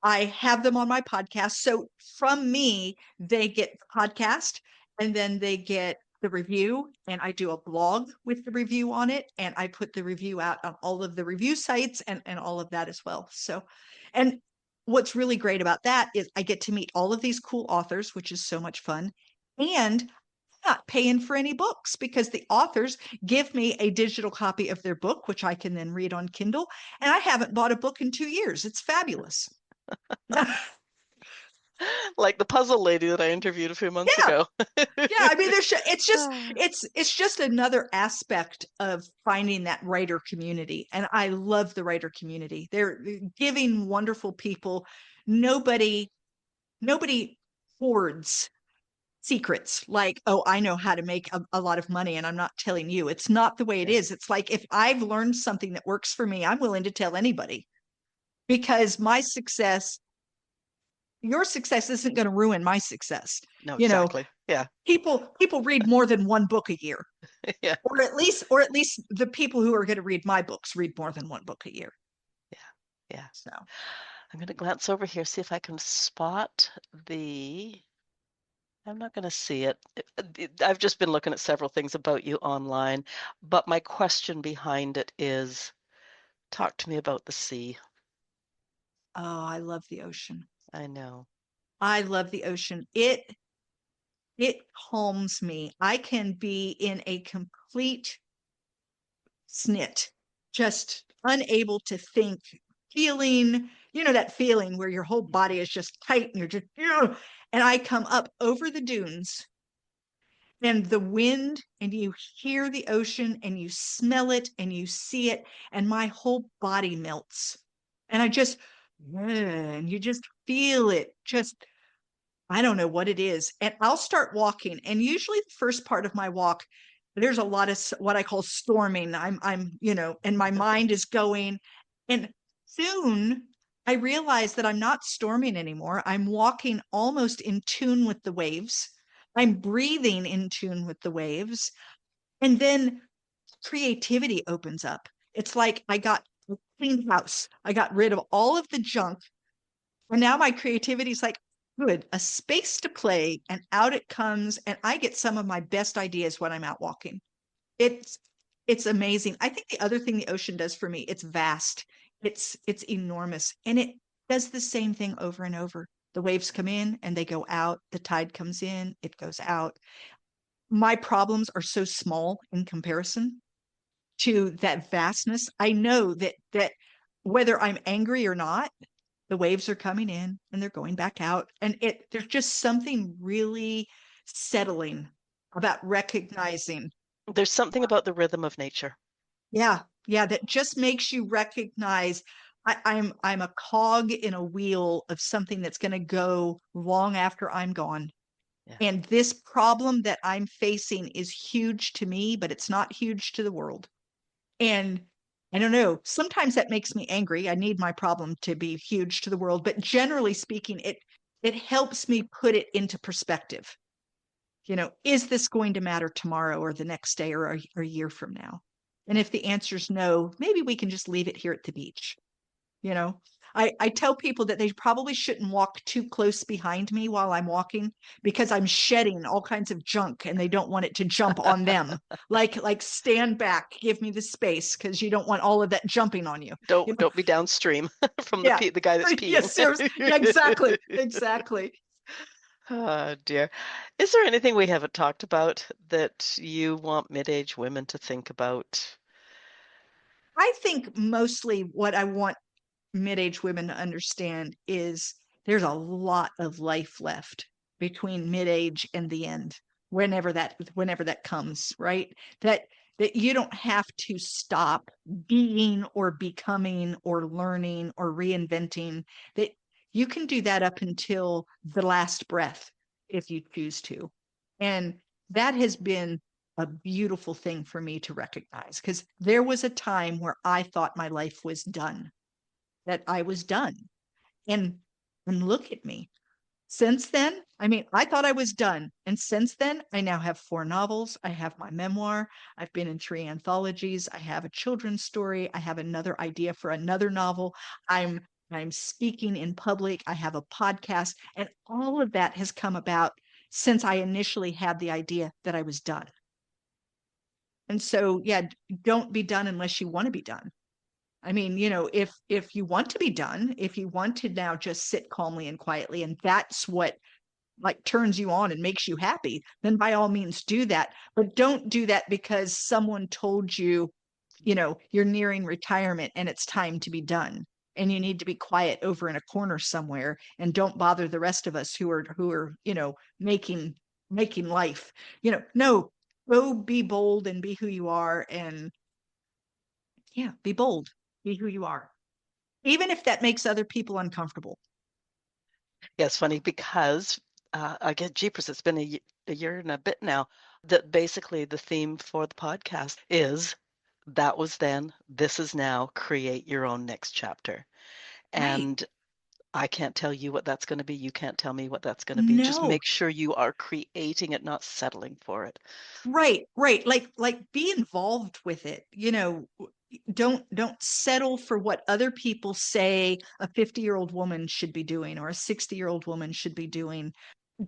I have them on my podcast. So from me, they get the podcast and then they get the review. And I do a blog with the review on it. And I put the review out on all of the review sites and all of that as well. So, and what's really great about that is I get to meet all of these cool authors, which is so much fun. And I'm not paying for any books because the authors give me a digital copy of their book, which I can then read on Kindle. And I haven't bought a book in 2 years. It's fabulous. Like the puzzle lady that I interviewed a few months Yeah, ago. yeah. I mean, it's just Ah, it's just another aspect of finding that writer community, and I love the writer community. They're giving wonderful people. Nobody nobody hoards secrets like, oh, I know how to make a lot of money, and I'm not telling you. It's not the way it yeah. is. It's like if I've learned something that works for me, I'm willing to tell anybody because my success, your success isn't going to ruin my success. No, You know, exactly. Yeah. people read more than one book a year, Yeah. or at least the people who are going to read my books read more than one book a year. Yeah. Yeah. So I'm going to glance over here, see if I can spot the. I'm not going to see it. I've just been looking at several things about you online, but my question behind it is, talk to me about the sea. oh, I love the ocean. I know. I love the ocean. It calms me. I can be in a complete snit, just unable to think, feeling, that feeling where your whole body is just tight and you're just, and I come up over the dunes and the wind and you hear the ocean and you smell it and you see it and my whole body melts and I just and you just feel it just I don't know what it is and I'll start walking and usually the first part of my walk there's a lot of what I call storming. I'm and my mind is going and soon I realize that I'm not storming anymore. I'm walking almost in tune with the waves. I'm breathing in tune with the waves. And then creativity opens up. It's like I got a clean house. I got rid of all of the junk. And now my creativity is like, good, a space to play. And out it comes. And I get some of my best ideas when I'm out walking. It's it's amazing. I think the other thing the ocean does for me, it's vast. It's enormous. And it does the same thing over and over. The waves come in and they go out. The tide comes in, it goes out. My problems are so small in comparison to that vastness. I know that whether I'm angry or not, the waves are coming in and they're going back out. And there's just something really settling about recognizing. There's something about the rhythm of nature. Yeah, yeah, that just makes you recognize I'm a cog in a wheel of something that's going to go long after I'm gone. Yeah. And this problem that I'm facing is huge to me, but it's not huge to the world. And I don't know, sometimes that makes me angry. I need my problem to be huge to the world, but generally speaking, it helps me put it into perspective. Is this going to matter tomorrow or the next day or a year from now? And if the answer is no, maybe we can just leave it here at the beach. You know, I tell people that they probably shouldn't walk too close behind me while I'm walking because I'm shedding all kinds of junk and they don't want it to jump on them. Like stand back, give me the space because you don't want all of that jumping on you. You know? Don't be downstream from Yeah. the guy that's peeing. Yes, seriously. Yeah, exactly. Exactly. Oh dear. Is there anything we haven't talked about that you want mid-age women to think about? I think mostly what I want mid-age women to understand is there's a lot of life left between mid-age and the end, whenever that comes, right? That you don't have to stop being or becoming or learning or reinventing, that you can do that up until the last breath if you choose to. And that has been a beautiful thing for me to recognize because there was a time where I thought my life was done, that I was done. And look at me. Since then, I mean, I thought I was done. And since then, I now have 4 novels. I have my memoir. I've been in 3 anthologies. I have a children's story. I have another idea for another novel. I'm speaking in public. I have a podcast. And all of that has come about since I initially had the idea that I was done. And so, yeah, don't be done unless you want to be done. I mean, if you want to be done, if you want to now just sit calmly and quietly, and that's what like turns you on and makes you happy, then by all means do that. But don't do that because someone told you, you're nearing retirement and it's time to be done. And you need to be quiet over in a corner somewhere and don't bother the rest of us who are, making life. No, go be bold and be who you are, and yeah, be bold, be who you are, even if that makes other people uncomfortable. Yeah, it's funny because I get jeepers. It's been a year and a bit now that basically the theme for the podcast is that was then, this is now, create your own next chapter. Right. And I can't tell you what that's going to be. You can't tell me what that's going to be. Just No. make sure you are creating it, not settling for it. Right, right. Like be involved with it. Don't settle for what other people say a 50-year-old woman should be doing or a 60-year-old woman should be doing.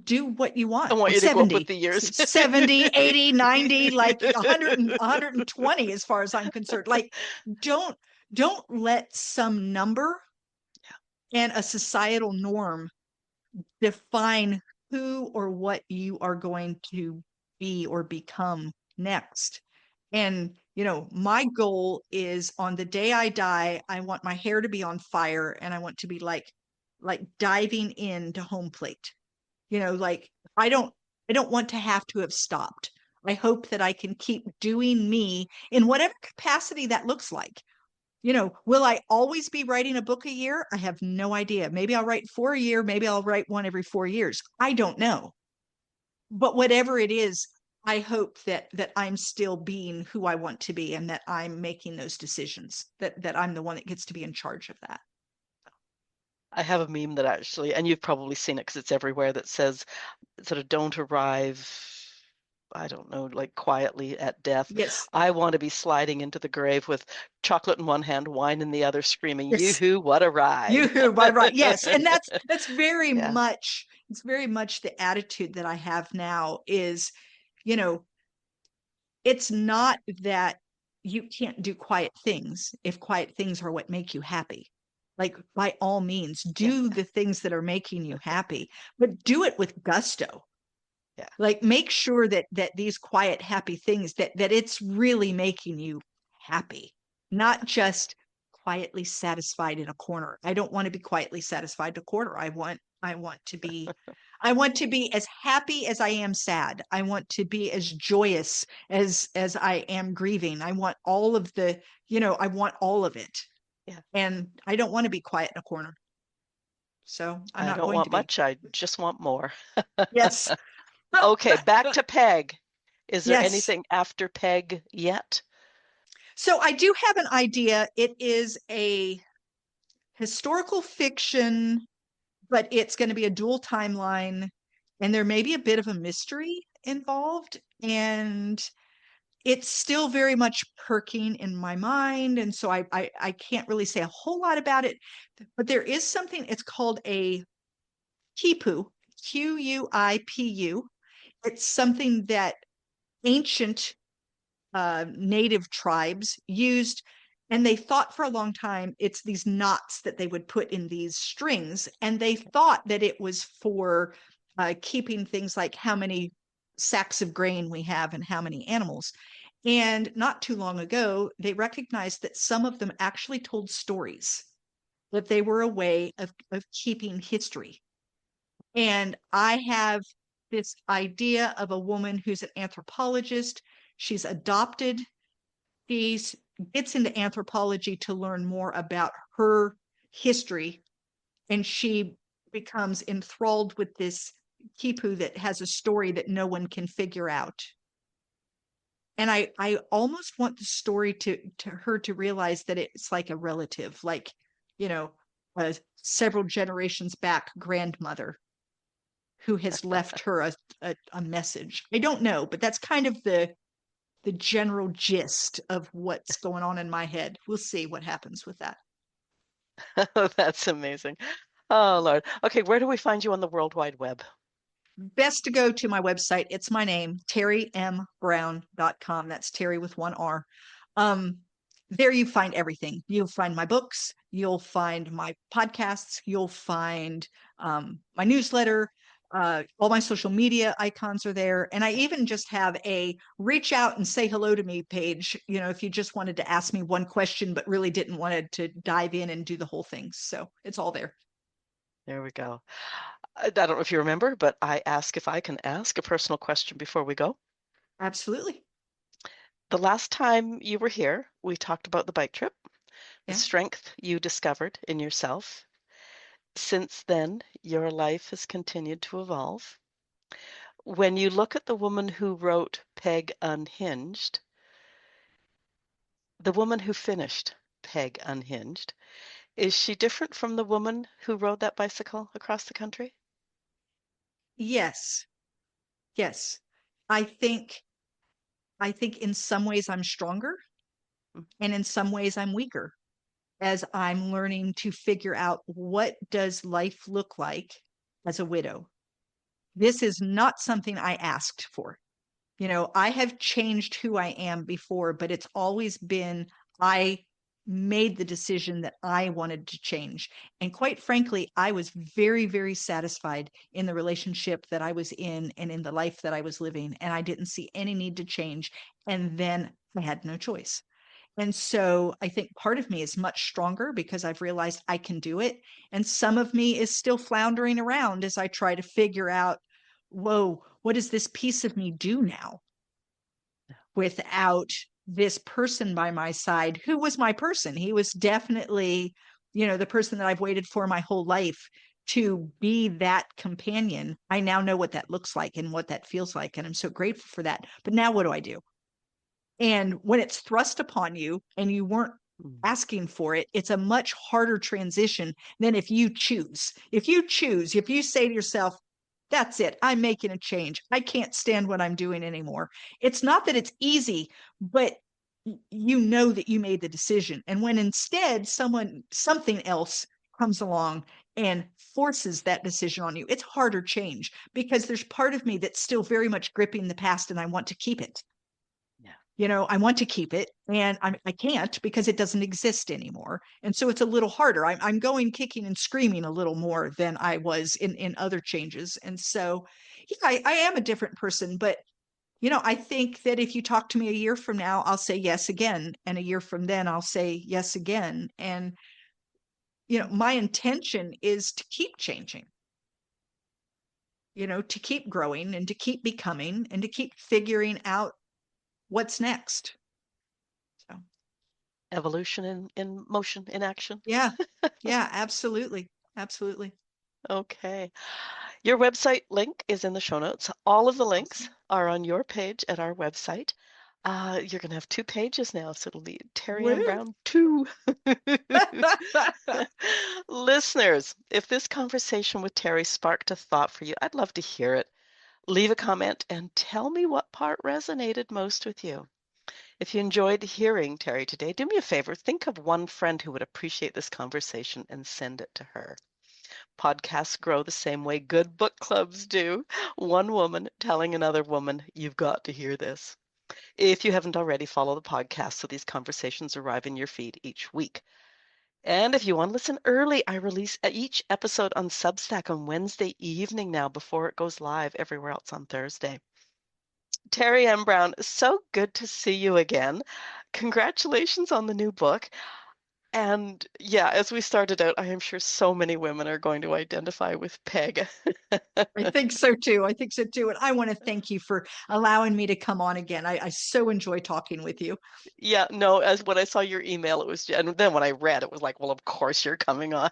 Do what you I want. want Or you to go up with 70, the years. 70, 80, 90, like 100 and 120 as far as I'm concerned. Like don't don't let some number and a societal norm define who or what you are going to be or become next. And, my goal is on the day I die, I want my hair to be on fire and I want to be like diving into home plate. Like I don't want to have to have stopped. I hope that I can keep doing me in whatever capacity that looks like. Will I always be writing a book a year? I have no idea. Maybe I'll write 4 a year. Maybe I'll write one every 4 years. I don't know. But whatever it is, I hope that I'm still being who I want to be and that I'm making those decisions, that I'm the one that gets to be in charge of that. I have a meme that actually, and you've probably seen it because it's everywhere, that says sort of don't arrive, I don't know, like quietly at death. Yes. I want to be sliding into the grave with chocolate in one hand, wine in the other, screaming, Yes. "Yoo-hoo, what a ride." You right. Yes. And that's very Yeah. much, it's very much the attitude that I have now is, you know, it's not that you can't do quiet things if quiet things are what make you happy. Like by all means, Yeah. do the things that are making you happy, but do it with gusto. Yeah. Like make sure that these quiet, happy things that it's really making you happy, Yeah. not just quietly satisfied in a corner. I don't want to be quietly satisfied in a corner. I want to be as happy as I am sad. I want to be as joyous as I am grieving. I want all of the, I want all of it. Yeah. And I don't want to be quiet in a corner. So I'm I not don't going to want be. much. I just want more. Yes. Okay, back to Peg. Is there Yes. anything after Peg yet? So I do have an idea. It is a historical fiction, but it's going to be a dual timeline, and there may be a bit of a mystery involved. And it's still very much perking in my mind. And so I can't really say a whole lot about it, but there is something, it's called a quipu, Q-U-I-P-U. It's something that ancient native tribes used, and they thought for a long time it's these knots that they would put in these strings, and they thought that it was for keeping things like how many sacks of grain we have and how many animals. And not too long ago, they recognized that some of them actually told stories, that they were a way of keeping history. And I have this idea of a woman who's an anthropologist. She's adopted. She gets into anthropology to learn more about her history, and she becomes enthralled with this quipu that has a story that no one can figure out. And I almost want the story to her to realize that it's like a relative, like, you know, several generations back grandmother who has left her a message. I don't know, but that's kind of the general gist of what's going on in my head. We'll see what happens with that. That's amazing. Oh, Lord. Okay, where do we find you on the World Wide Web? Best to go to my website. It's my name, TeriMBrown.com. That's Teri with one R. There you find everything. You'll find my books, you'll find my podcasts, you'll find my newsletter, all my social media icons are there. And I even just have a reach out and say hello to me page, you know, if you just wanted to ask me one question, but really didn't want to dive in and do the whole thing. So it's all there. There we go. I don't know if you remember, but I ask if I can ask a personal question before we go. Absolutely. The last time you were here, we talked about the bike trip, the Yeah. strength you discovered in yourself. Since then, your life has continued to evolve. When you look at the woman who wrote Peg Unhinged, the woman who finished Peg Unhinged, is she different from the woman who rode that bicycle across the country? Yes. Yes. I think I think in some ways I'm stronger Mm. and in some ways I'm weaker as I'm learning to figure out what does life look like as a widow. This is not something I asked for. You know, I have changed who I am before, but it's always been I made the decision that I wanted to change. And quite frankly, I was very, very satisfied in the relationship that I was in and in the life that I was living. And I didn't see any need to change. And then I had no choice. And so I think part of me is much stronger because I've realized I can do it. And some of me is still floundering around as I try to figure out, whoa, what does this piece of me do now without this person by my side who was my person? He was definitely, you know, the person that I've waited for my whole life to be that companion. I now know what that looks like and what that feels like. And I'm so grateful for that. But now what do I do? And when it's thrust upon you and you weren't Mm. asking for it, it's a much harder transition than if you choose. If you choose, if you say to yourself, that's it, I'm making a change. I can't stand what I'm doing anymore. It's not that it's easy, but you know that you made the decision. And when instead something else comes along and forces that decision on you, it's harder change because there's part of me that's still very much gripping the past and I want to keep it. Yeah. You know, I want to keep it and I can't because it doesn't exist anymore. And so it's a little harder. I'm going kicking and screaming a little more than I was in other changes. And so, yeah, I am a different person. But, you know, I think that if you talk to me a year from now, I'll say yes again. And a year from then, I'll say yes again. And, you know, my intention is to keep changing, you know, to keep growing and to keep becoming and to keep figuring out what's next. So. Evolution in motion, in action. Yeah. Yeah, absolutely. Absolutely. Okay. Your website link is in the show notes. All of the links Awesome. are on your page at our website. You're going to have 2 pages now, so it'll be Teri M. Woo. Brown 2. Listeners, if this conversation with Teri sparked a thought for you, I'd love to hear it. Leave a comment and tell me what part resonated most with you. If you enjoyed hearing Teri today, do me a favor, think of one friend who would appreciate this conversation and send it to her. Podcasts grow the same way good book clubs do. One woman telling another woman, you've got to hear this. If you haven't already, follow the podcast so these conversations arrive in your feed each week. And if you want to listen early, I release each episode on Substack on Wednesday evening now before it goes live everywhere else on Thursday. Teri M. Brown, so good to see you again. Congratulations on the new book. And yeah, as we started out, I am sure so many women are going to identify with Peg. I think so too. I think so too. And I want to thank you for allowing me to come on again. I so enjoy talking with you. Yeah, no, as when I saw your email, it was, and then when I read, it was like, well, of course you're coming on.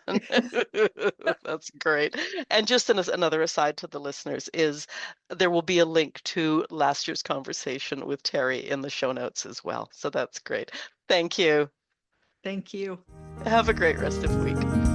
That's great. And just another aside to the listeners is there will be a link to last year's conversation with Teri in the show notes as well. So that's great. Thank you. Thank you. Have a great rest of the week.